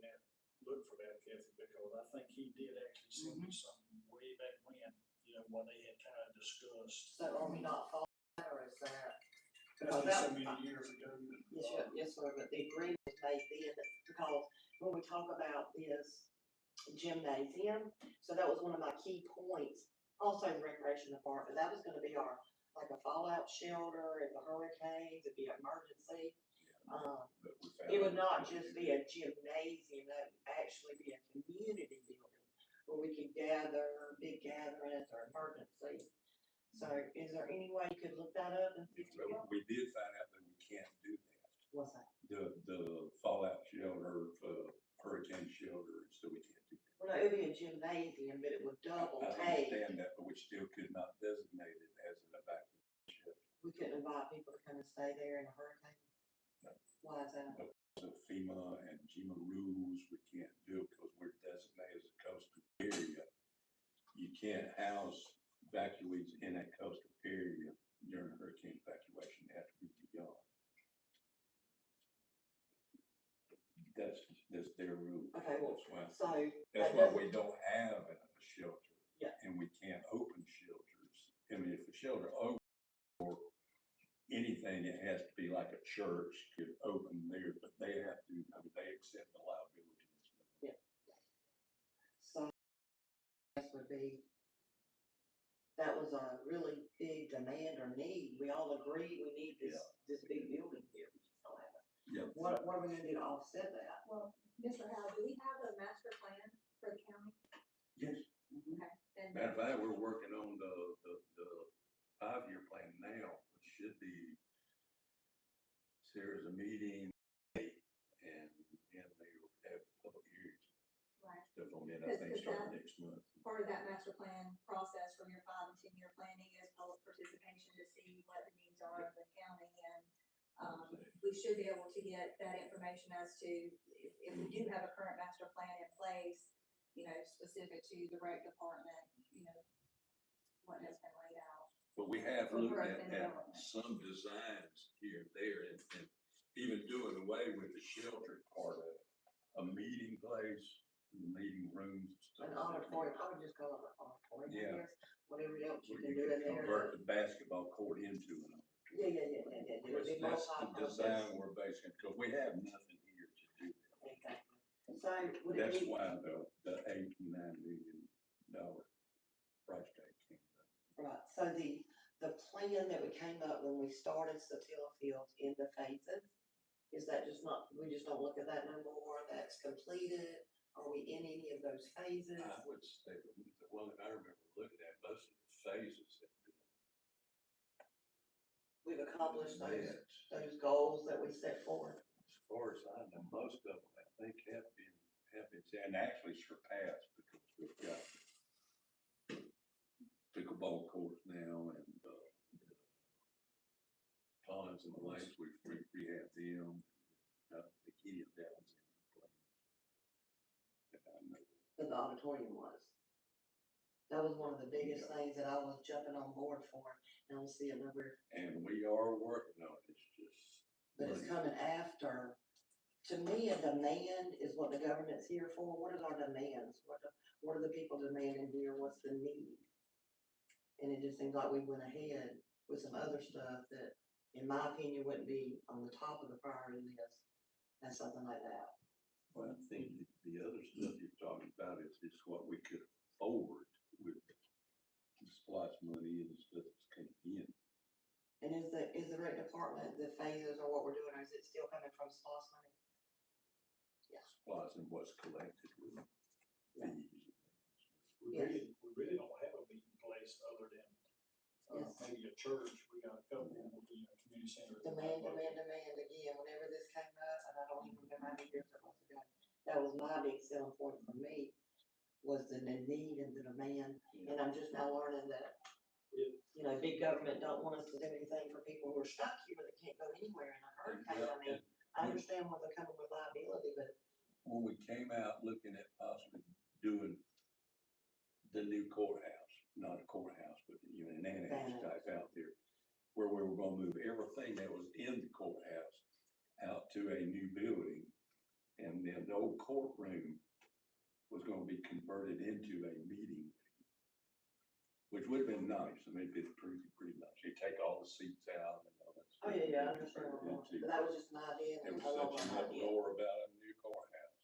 for that, Kathy, because I think he did actually send me something way back when, you know, what they had kind of discussed. So are we not following that, or is that? That's been so many years ago. Yes, sir, but the agreement was made then, because when we talk about this gymnasium, so that was one of my key points. Also the recreation department, that was gonna be our, like a fallout shelter if the hurricanes, it'd be an emergency. But we found It would out not just be a gymnasium, that would actually be a community building where we could gather, big gatherings or emergency. So is there any way you could look that up and see? Well, we did find out that we can't do that. What's that? The fallout shelter, hurricane shelter, so we can't do that. Well, no, it would be a gymnasium, but it would double I take. understand that, but we still could not designate it as an evacuation shelter. We couldn't invite people to come and stay there in a hurricane? No. Why is that? So FEMA and GEMA rules, we can't do it because we're designated as a coastal area. You can't house evacuees in a coastal area during a hurricane evacuation, they have to be beyond. That's their rule. Okay, well, That's so. That's why we don't have a shelter. Yeah. And we can't open shelters. I mean, if a shelter opens or anything, it has to be like a church could open theirs, but they have to, I mean, they accept the liability and stuff. Yeah. So, this would be, that was a really big demand or need. We all agree we need this big building here. We just don't have it. Yeah. What are we gonna do to offset that? Well, Mr. Howard, do we have a master plan for the county? Yes. Okay. And Matter of fact, we're working on the 5-year plan now, which should be, there's a meeting and they have public hearings. Right. Stuff on that, I think starting next month. Part of that master plan process from your 5 and 10-year planning is public participation to see what the needs are of the county. And we should be able to get that information as to if we do have a current master plan in place, you know, specific to the rec department, you know, what has been laid out. But we have For looked growth at and development. some designs here and there and even doing away with the shelter part of it. A meeting place, meeting rooms and stuff. An auditorium, I would just call it an auditorium, I Yeah. guess, whatever else you Where can you do in could there. convert the basketball court into an auditorium. Yeah. Big That's the multi-purpose. design we're basing, because we have nothing here to do that. Exactly. So would it That's be, why the $8 to $9 million price tag came up. right, so the plan that we came up when we started Satilla Fields in the phases, is that just not, we just don't look at that no more, that's completed? Are we in any of those phases? I would say the one that I remember looking at, most of the phases have been. We've accomplished met. those goals that we set forward. As far as I know, most of them, I think, have been, and actually surpassed, because we've got pickleball courts now and ponds and the lakes, we've rehabbed them. I don't think any of that was in the plan. That I know. That the auditorium was. That was one of the biggest things that I was jumping on board for, and I don't see it nowhere. And we are working on it, it's just. but it's coming after. To me, a demand is what the government's here for. What is our demands? What are the people demanding here? What's the need? And it just seems like we went ahead with some other stuff that, in my opinion, wouldn't be on the top of the priority list and something like that. Well, I think the other stuff you're talking about is what we could afford with the splash money and stuff that's coming in. And is the rec department, the phases or what we're doing, or is it still coming from SPOS money? Splash and what's collected with Yeah. fees. We really don't have a meeting place other than, Yes. maybe a church. We got a couple, community centers. Demand again, whenever this came up, and I don't even remember how many years it was ago. That was my big selling point for me, was the need and the demand, and I'm just now learning that, you know, big government don't want us to do anything for people who are stuck here that can't go anywhere in a hurricane. I mean, I understand where they're coming with liability, but When we came out looking at possibly doing the new courthouse, not a courthouse, but an annex type out there, where we were gonna move everything that was in the courthouse out to a new building. And then the old courtroom was gonna be converted into a meeting, which would have been nice. I mean, it'd been pretty nice. You take all the seats out and all that stuff. oh yeah, I understand. But that was just an idea, There and was I love such an an idea, uproar about a new courthouse.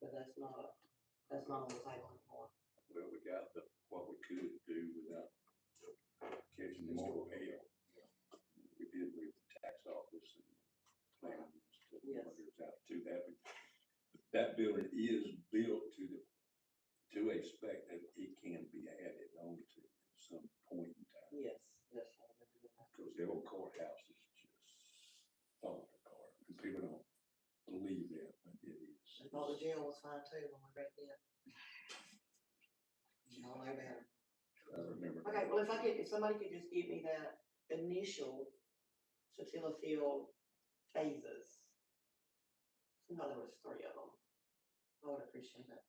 but that's not on the table anymore. Well, we got what we could do without catching more hell. We did with the tax office and planning and stuff, Yes. whether it's out to that. But that building is built to a spec that it can be added on to at some point in time. Yes, yes, I remember that. Because the old courthouse is just falling apart, and people don't believe that, but it is. I thought the jail was fine too when we read it. Y'all know better. I remember. Okay, well, if somebody could just give me that initial Satilla Field phases. In other words, 3 of them. I would appreciate that.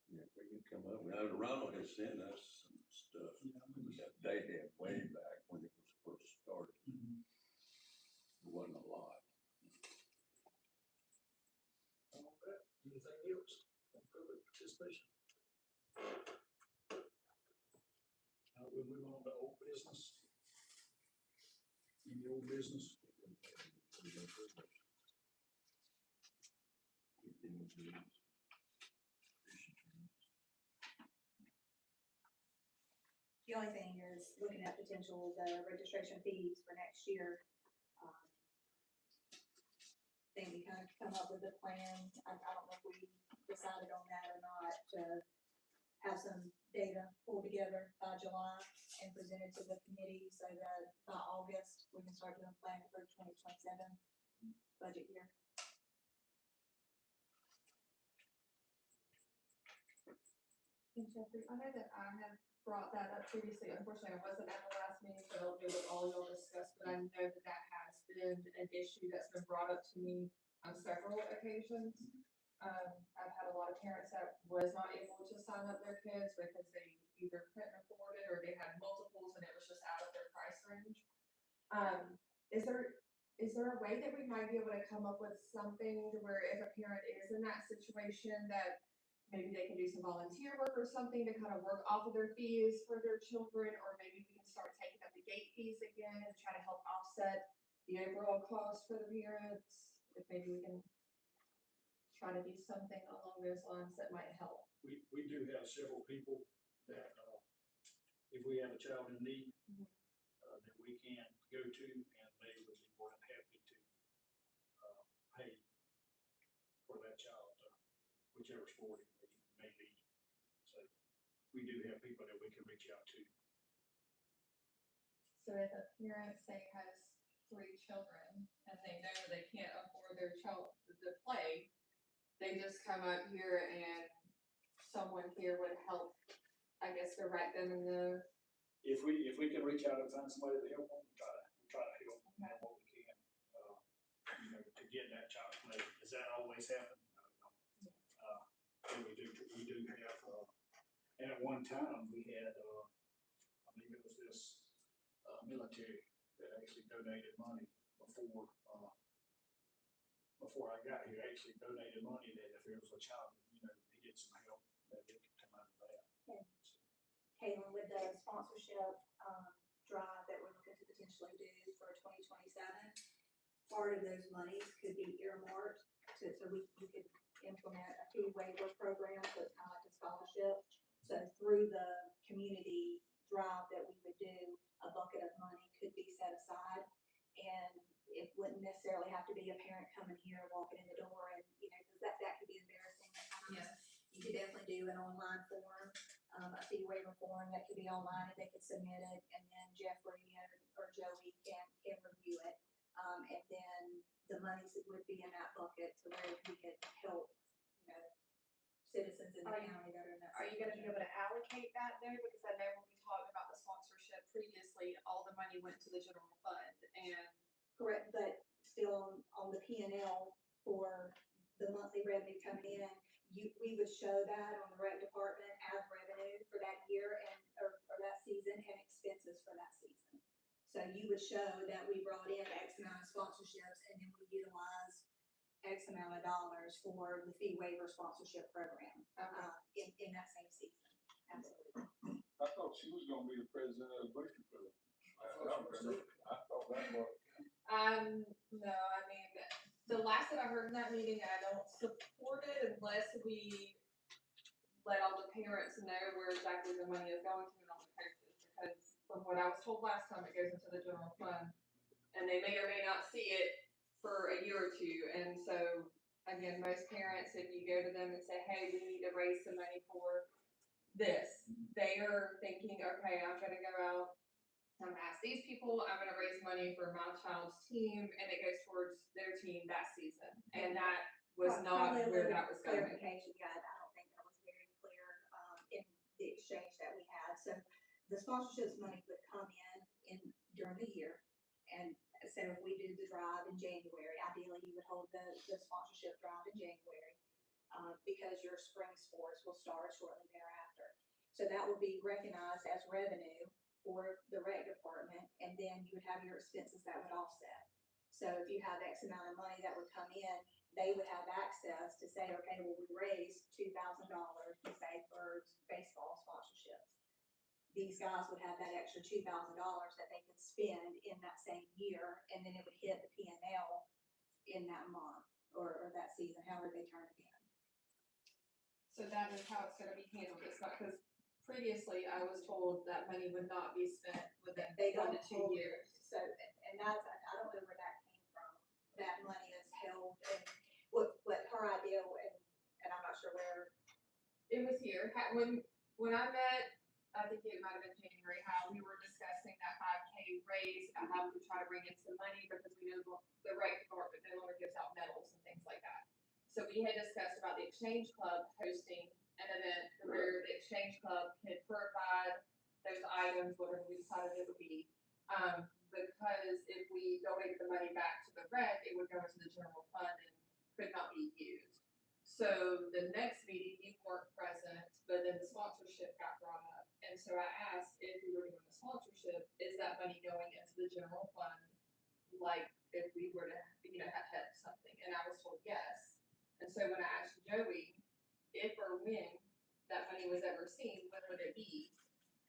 Yeah, we can come up, now Ronald has sent us some stuff that they had way back when it was first started. It wasn't a lot. Okay, anything else? Public participation? We'll move on to old business. Any old business? The only thing is looking at potential, the registration fees for next year. Think we kind of come up with a plan. I don't know if we decided on that or not, to have some data pulled together by July and presented to the committee so that by August, we can start doing plan for 2027 budget year. And Jeffrey, I know that I had brought that up previously. Unfortunately, I wasn't at the last meeting, so I don't know what all y'all discussed, but I know that that has been an issue that's been brought up to me on several occasions. I've had a lot of parents that was not able to sign up their kids because they either couldn't afford it or they had multiples and it was just out of their price range. Is there a way that we might be able to come up with something to where if a parent is in that situation that maybe they can do some volunteer work or something to kind of work off of their fees for their children, or maybe we can start taking up the gate fees again and try to help offset the overall cost for the parents? If maybe we can try to do something along those lines that might help. We do have several people that, if we have a child in need, that we can go to, and they would be more than happy to, pay for that child, whichever sport it may be. So we do have people that we can reach out to. So if a parent, say, has 3 children and they know they can't afford their child to play, they just come up here and someone here would help, I guess, direct them in the. If we can reach out and find somebody to help them, we try to help them what we can, to get that child to play. Does that always happen? I don't know. And we do have, and at one time we had, I believe it was this, military that actually donated money before I got here, actually donated money that if there was a child, you know, needed some help, that it could come out of that. Caitlin, with the sponsorship, drive that we're looking to potentially do for 2027, part of those monies could be earmarked so we could implement a fee waiver program, so it's kind of like a scholarship. So through the community drive that we would do, a bucket of money could be set aside. And it wouldn't necessarily have to be a parent coming here, walking in the door and, you know, because that could be embarrassing at times. You could definitely do an online form, a fee waiver form that could be online and they could submit it, and then Jeffrey or Joey can review it. And then the monies that would be in that bucket to where we could help, you know, citizens in the county that are in that. Are you gonna be able to allocate that though? Because I know when we talked about the sponsorship previously, all the money went to the general fund and. Correct, but still on the P and L for the monthly revenue coming in, we would show that on the rec department as revenue for that year or that season and expenses for that season. So you would show that we brought in X amount of sponsorships and then we utilized X amount of dollars for the fee waiver sponsorship program, in that same season. Absolutely. I thought she was gonna be the president of the booster club. I thought that was. No, I mean, the last that I heard in that meeting, I don't support it unless we let all the parents know where exactly the money is going to and all the coaches, because from what I was told last time, it goes into the general fund. And they may or may not see it for a year or two, and so, again, most parents, if you go to them and say, hey, we need to raise some money for this, they are thinking, okay, I'm gonna go out, I'm gonna ask these people, I'm gonna raise money for my child's team, and it goes towards their team that season. And that was not Probably a where little that was going. clarification, yeah, I don't think that was very clear, in the exchange that we had. So the sponsorships money would come in during the year. And so if we do the drive in January, ideally you would hold the sponsorship drive in January, because your spring sports will start shortly thereafter. So that would be recognized as revenue for the rec department, and then you would have your expenses that would offset. So if you have X amount of money that would come in, they would have access to say, okay, well, we raised $2,000, say, for baseball sponsorships. These guys would have that extra $2,000 that they could spend in that same year, and then it would hit the P&L in that month or that season, however they turn it in. So that is how it's gonna be handled. It's not, because previously I was told that money would not be spent within They 1 to don't 2 hold years. So, and that's, I don't know where that came from. That money is held, and what her idea, and I'm not sure where. It was here, when I met, I think it might have been January, how we were discussing that 5K raise, about how we try to bring in some money, because we know the rec department no longer gives out medals and things like that. So we had discussed about the Exchange Club hosting an event where the Exchange Club could provide those items, whatever we decided it would be. Because if we donated the money back to the rec, it would go into the general fund and could not be used. So the next meeting, you weren't present, but then the sponsorship got brought up. And so I asked if we were doing the sponsorship, is that money going into the general fund? Like if we were to, have something, and I was told yes. And so when I asked Joey if or when that money was ever seen, when would it be?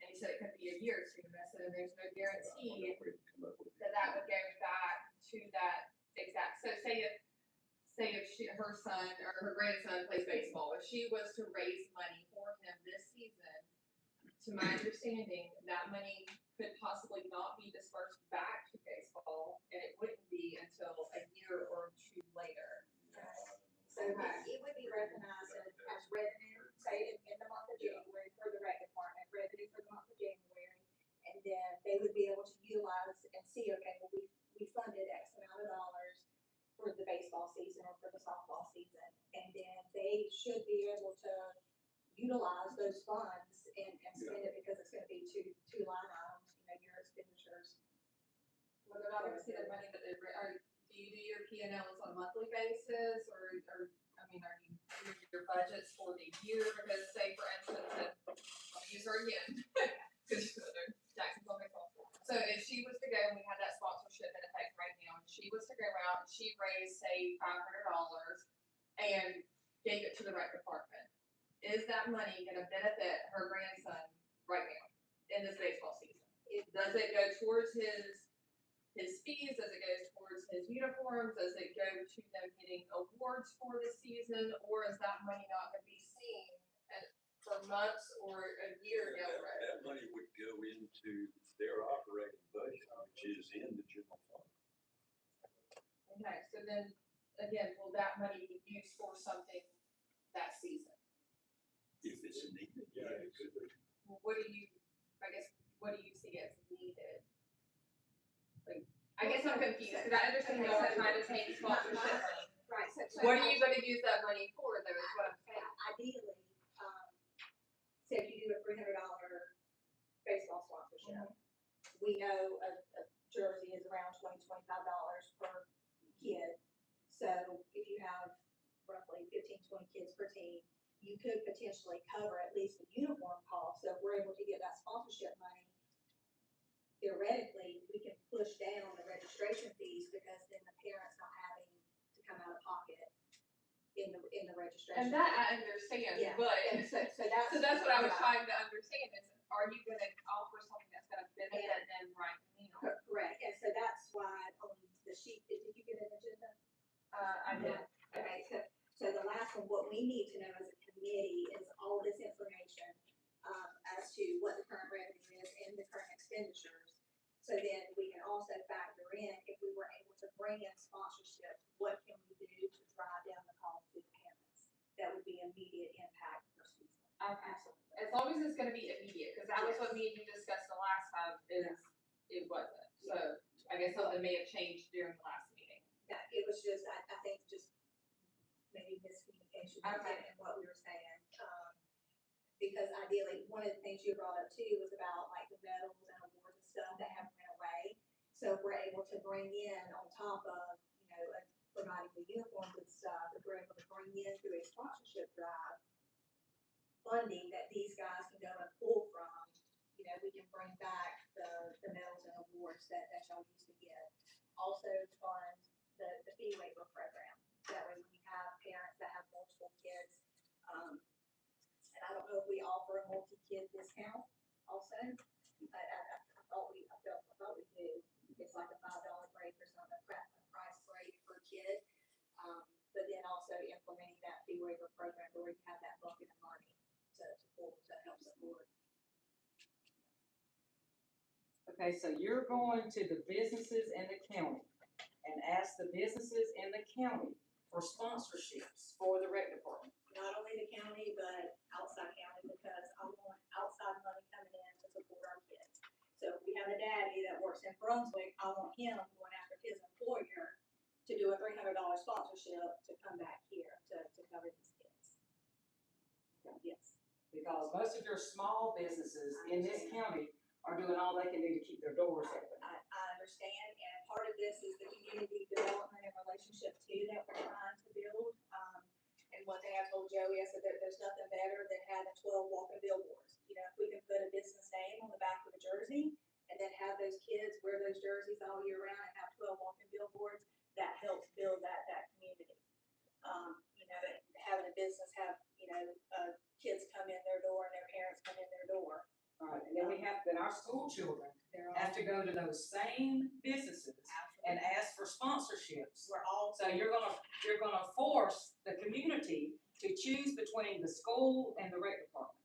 And he said it could be a year or two. And I said, there's no guarantee that would go back to that exact. So say if her son or her grandson plays baseball, if she was to raise money for him this season, to my understanding, that money could possibly not be dispersed back to baseball, and it wouldn't be until a year or two later. So it would be recognized as revenue, say in the month of January for the rec department, revenue for the month of January. And then they would be able to utilize and see, okay, well, we funded X amount of dollars for the baseball season or for the softball season. And then they should be able to utilize those funds and spend it, because it's gonna be two line items, your expenditures. What about if see the money that do you do your P&Ls on a monthly basis, or I mean, are you doing your budgets for the year? Because say for instance, I'll use her again, because Jackson's on baseball. So if she was to go and we had that she raised, say, $500 and gave it to the rec department, is that money gonna benefit her grandson right now in this baseball season? Does it go towards his fees? Does it go towards his uniforms? Does it go to them getting awards for the season? Or is that money not gonna be seen for months or a year down the road? That money would go into their operating budget, which is in the general fund. Okay, so then, again, will that money be used for something that season? If it's needed, yeah, it could be. Well, what do you see as needed? Like, I guess I'm confused, because I understand y'all are trying to take sponsorship money. Right, so. What are you gonna use that money for, though, is what I'm saying? Ideally, say if you do a $300 baseball sponsorship, we know a jersey is around $25 per kid. So if you have roughly 15, 20 kids per team, you could potentially cover at least the uniform cost. So if we're able to get that sponsorship money, theoretically, we can push down the registration fees because then the parent's not having to come out of pocket in the registration. And that I understand, Yeah. but, And so that's what I was trying to understand is, are you gonna offer something that's gonna benefit them right now? Correct, and so that's why on the sheet, did you get an agenda? I did. Okay, so the last one, what we need to know as a committee is all this information, as to what the current revenue is and the current expenditures. So then we can also factor in, if we were able to bring in sponsorships, what can we do to drive down the cost to the parents? That would be immediate impact per season. Absolutely. As long as it's gonna be immediate, because that was what me and you discussed the last time, it wasn't. So I guess something may have changed during the last meeting. That, it was just, I think just maybe miscommunication in what we were saying. Because ideally, one of the things you brought up too was about like the medals and awards and stuff that have went away. So if we're able to bring in on top of, providing the uniforms and stuff, if we're able to bring in through a sponsorship drive, funding that these guys can go and pull from, we can bring back the medals and awards that y'all used to get. Also fund the fee waiver program. That way when you have parents that have multiple kids, and I don't know if we offer a multi-kid discount also. I thought we do. It's like a $5 break or something, a price break per kid. But then also implementing that fee waiver program where we have that bucket of money to pull to help support. Okay, so you're going to the businesses in the county and ask the businesses in the county for sponsorships for the rec department. Not only the county, but outside county, because I want outside money coming in to support our kids. So if we have a daddy that works in Brunswick, I want him going after his employer to do a $300 sponsorship to come back here to cover these kids. Yes. Because most of your small businesses in this county are doing all they can do to keep their doors open. I understand, and part of this is the community development and relationship too that we're trying to build. And one thing I told Joey, I said that there's nothing better than having 12 walking billboards. If we can put a business name on the back of a jersey and then have those kids wear those jerseys all year round and have 12 walking billboards, that helps build that community. Having a business have, kids come in their door and their parents come in their door. Right, and then then our school children have to go to those same businesses and ask for sponsorships. We're all. So you're gonna force the community to choose between the school and the rec department.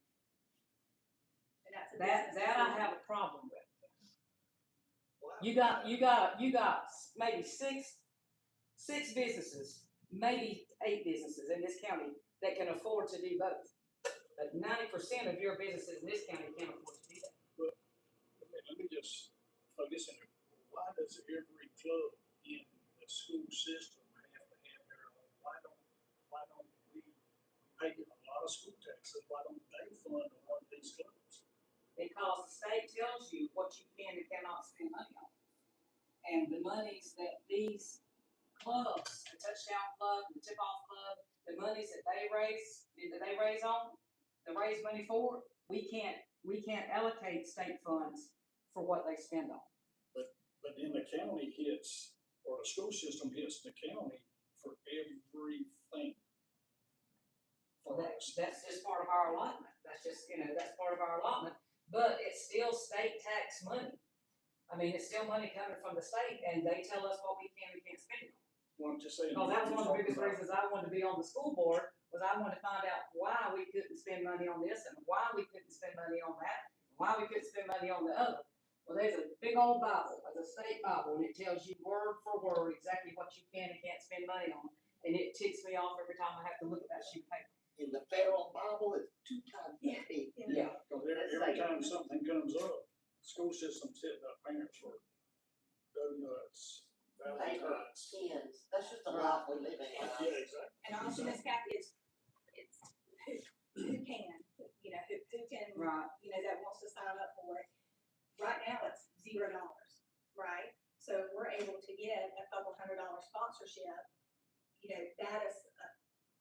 And that's a That I have a problem with. You got maybe six businesses, maybe 8 businesses in this county that can afford to do both. But 90% of your businesses in this county can't afford to do that. Let me just throw this in there. Why does every club in the school system have to have their own? Why don't we pay a lot of school taxes? Why don't they fund a lot of these clubs? Because the state tells you what you can and cannot spend money on. And the monies that these clubs, the touchdown club, the tip-off club, the monies that they raise on, they raise money for, we can't allocate state funds for what they spend on. But then the county hits or the school system hits the county for everything. Well, For that's, us. that's just part of our allotment, that's just, that's part of our allotment, but it's still state tax money. I mean, it's still money coming from the state, and they tell us what we can and can't spend it on. Well, I'm just saying. Well, that was one of the biggest Talking reasons I wanted to be on the school board, was I wanted to find out why we couldn't spend money on this, and why we couldn't spend money on that, and why we couldn't spend money on the other. Well, there's a big old Bible, a state Bible, and it tells you word for word exactly what you can and can't spend money on, and it ticks me off every time I have to look at that sheet of paper. In the federal Bible, it's 2 times that big. Yeah, cause every time something comes up, school system's hitting up parents for donuts, Valentine's. Kids, that's just a life we live in. Yeah, exactly. And honestly, Ms. Kathy, it's who can, who can, Right. that wants to sign up for it. Right now, it's $0, right? So if we're able to get a couple $100 sponsorship, that is a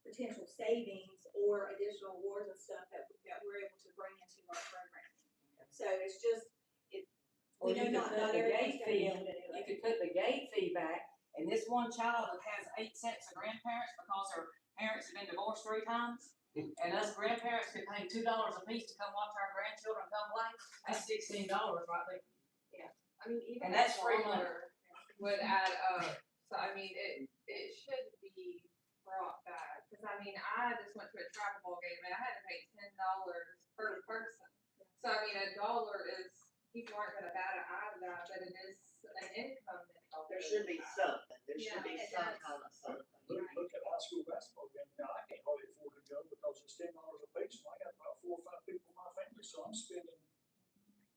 potential savings or additional awards and stuff that we're able to bring into our programming. So it's just, Or we you know could not put the everybody's gate gonna be fee, able to do you it. could put the gate fee back, and this one child that has 8 sets of grandparents because her parents have been divorced 3 times, and us grandparents could pay $2 a piece to come watch our grandchildren come play, that's $16 right there. I mean, even And that's free money. dollar would add up, so I mean, it should be brought back, cause I mean, I just went to a travel ball game and I had to pay $10 per person. So I mean, $1 is, people aren't gonna bat an eye at that, but it is an income that helps. There should be something, there should be Yeah, some and kind of something. Look at high school basketball game. Now, I can't hardly afford to go because it's $10 a piece, and I got about 4 or 5 people in my family, so I'm spending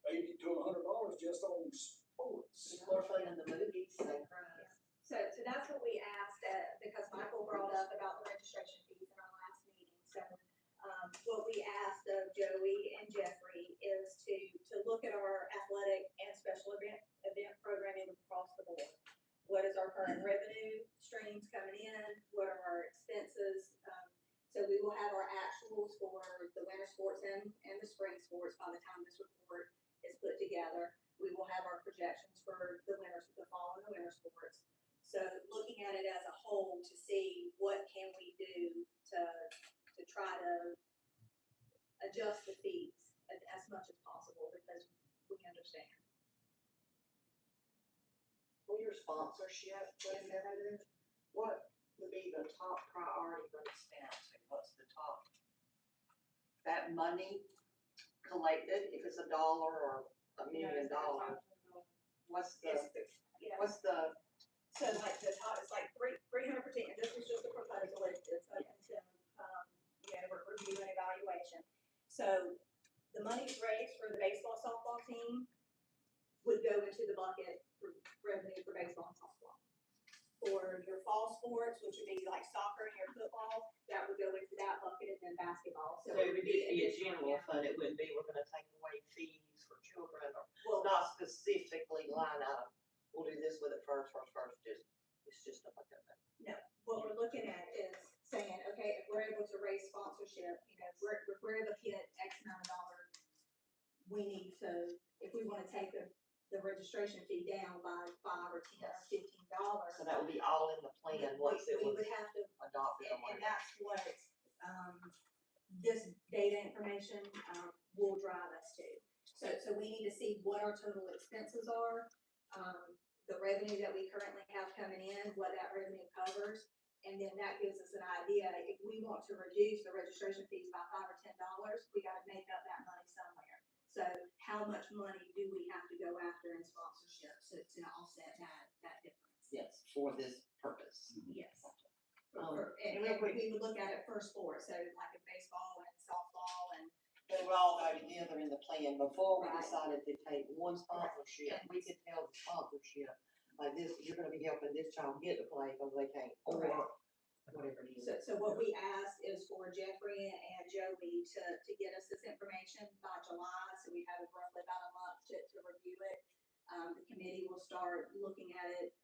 $80 to $100 just on sports. More fun in the movies, same price. So that's what we asked, because Michael brought up about the registration fees in our last meeting. So, what we asked of Joey and Jeffrey is to look at our athletic and special event programming across the board. What is our current revenue streams coming in? What are our expenses? So we will have our actuals for the winter sports and the spring sports by the time this report is put together. We will have our projections for the fall and the winter sports. So looking at it as a whole to see what can we do to try to adjust the fees as much as possible, because we understand. For your sponsorship, what would be the top priority for the staff? What's the top? That money collected, if it's $1 or $1 million, what's the, So like the top, it's like 300%, and this was just a proposal, it's up until, we're reviewing evaluation. So the money raised for the baseball, softball team would go into the bucket for revenue for baseball and softball. For your fall sports, which would be like soccer and your football, that would go into that bucket, and then basketball. so it would just be a additional, general fund, it wouldn't be, we're gonna take away fees for children, or Well, not specifically line item. We'll do this with it first, it's just a bucket. what we're looking at is saying, okay, if we're able to raise sponsorship, if we're able to hit X amount of dollars, we need to, if we wanna take the registration fee down by $5 or $10 or $15. So that would be all in the plan once it We was would have to, adopted. and that's what, this data information, will drive us to. So we need to see what our total expenses are, the revenue that we currently have coming in, what that revenue covers. And then that gives us an idea, if we want to reduce the registration fees by $5 or $10, we gotta make up that money somewhere. So how much money do we have to go after in sponsorships to offset that difference? Yes, for this purpose. Yes. And And we would look at it per sport, so like in baseball and softball and. They would all go together in the plan. Before we Right. decided to take one sponsorship, we could tell the sponsorship, like this, you're gonna be helping this child get to play because they can't, or whatever it is. So what we asked is for Jeffrey and Joey to get us this information by July, so we have roughly about a month to review it. The committee will start looking at it,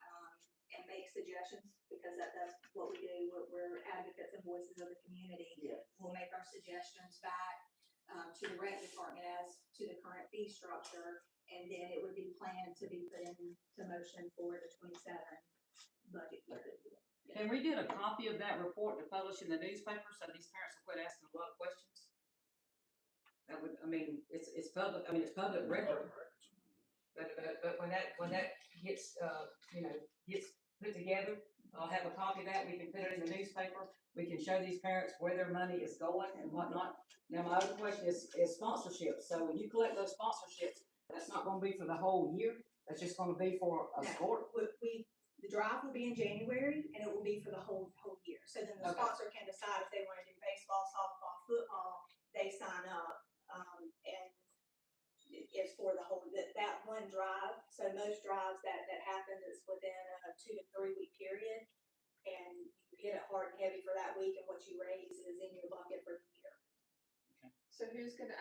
and make suggestions, because that's what we do, we're advocates and voices of the community. Yes. We'll make our suggestions back, to the rec department as to the current fee structure, and then it would be planned to be put into motion for the 27 budget year. Can we get a copy of that report to publish in the newspaper so these parents will quit asking a lot of questions? That would, I mean, it's public, I mean, it's public record. But when that gets, gets put together, I'll have a copy of that, we can put it in the newspaper, we can show these parents where their money is going and whatnot. Now, my other question is sponsorships, so when you collect those sponsorships, that's not gonna be for the whole year, that's just gonna be for a No. sport? The drive will be in January, and it will be for the whole year. So then the Okay. sponsor can decide if they wanna do baseball, softball, football, they sign up, and it's for the whole, that one drive. So most drives that happen is within a 2 to 3 week period, and you hit it hard and heavy for that week, and what you raise is in your bucket for the year. So who's gonna,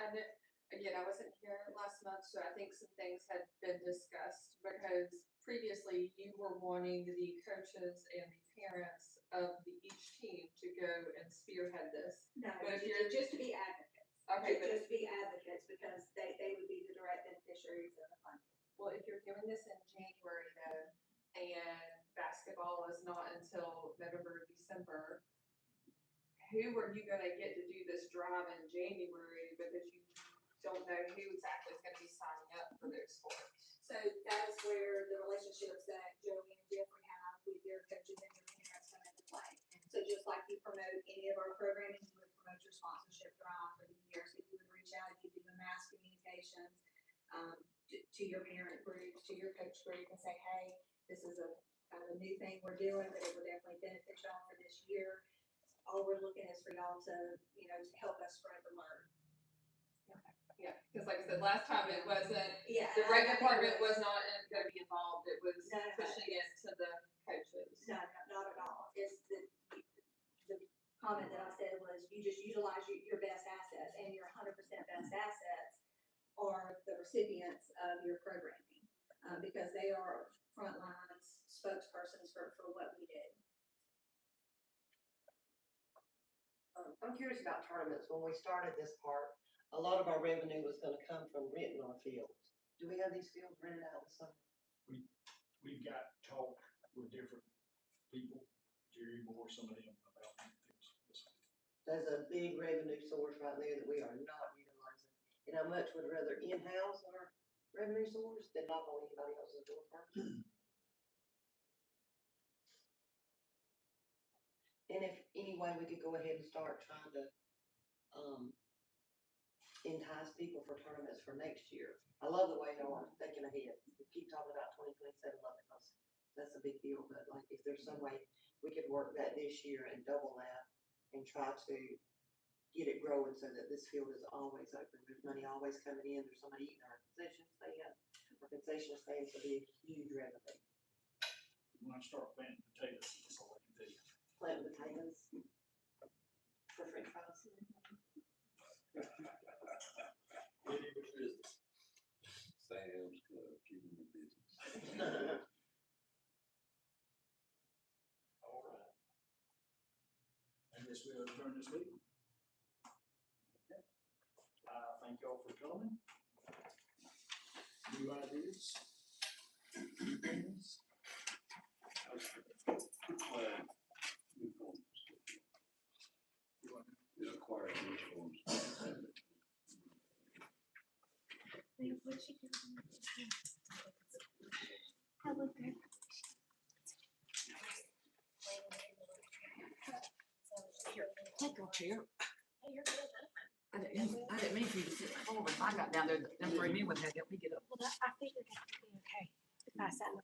again, I wasn't here last month, so I think some things had been discussed, because previously you were wanting the coaches and the parents of each team to go and spearhead this. No, But if you're- just to be advocates. Okay, but Just be advocates, because they would be the direct beneficiaries of the fund. well, if you're doing this in January though, and basketball is not until November, December, who are you gonna get to do this drive in January, because you don't know who exactly is gonna be signing up for those sports? So that is where the relationships that Joey and Jeffrey have with your coaches and your parents come into play. So just like you promote any of our programming, you would promote your sponsorship drive for the year. So you would reach out, you do the mass communications, to your parent groups, to your coach group, and say, hey, this is a kind of a new thing we're doing, but it would definitely benefit y'all for this year. All we're looking is for y'all to, to help us spread the word. Yeah, because like I said, last time it wasn't, Yeah. the rec department was not gonna be involved, it was No. pushing it to the coaches. No, not at all. It's the comment that I said was, you just utilize your best assets, and your 100% best assets are the recipients of your programming, because they are frontline spokespersons for what we do. I'm curious about tournaments. When we started this part, a lot of our revenue was gonna come from renting our fields. Do we have these fields rented out this summer? We've got talk with different people, Jerry Moore, some of them about things. There's a big revenue source right there that we are not utilizing. And I much would rather in-house our revenue source than knock on anybody else's door first. And if any way we could go ahead and start trying to, entice people for tournaments for next year. I love the way y'all are thinking ahead. We keep talking about 2027, love it, because that's a big deal, but like, if there's some way we could work that this year and double that and try to get it growing so that this field is always open, there's money always coming in, there's somebody eating our concession stand. Our concession stands will be a huge revenue. When I start planting potatoes, that's all I can tell you. Planting potatoes for french fries. Sam's Club, keeping the business. All right. I guess we'll adjourn this meeting. Okay. Thank y'all for coming. New ideas? New things? New forms. You want to- It acquired new forms. Here, take your chair. I didn't mean for you to sit forward. If I got down there, them 3 men would have helped me get up. Well, I figured that would be okay if I sat in the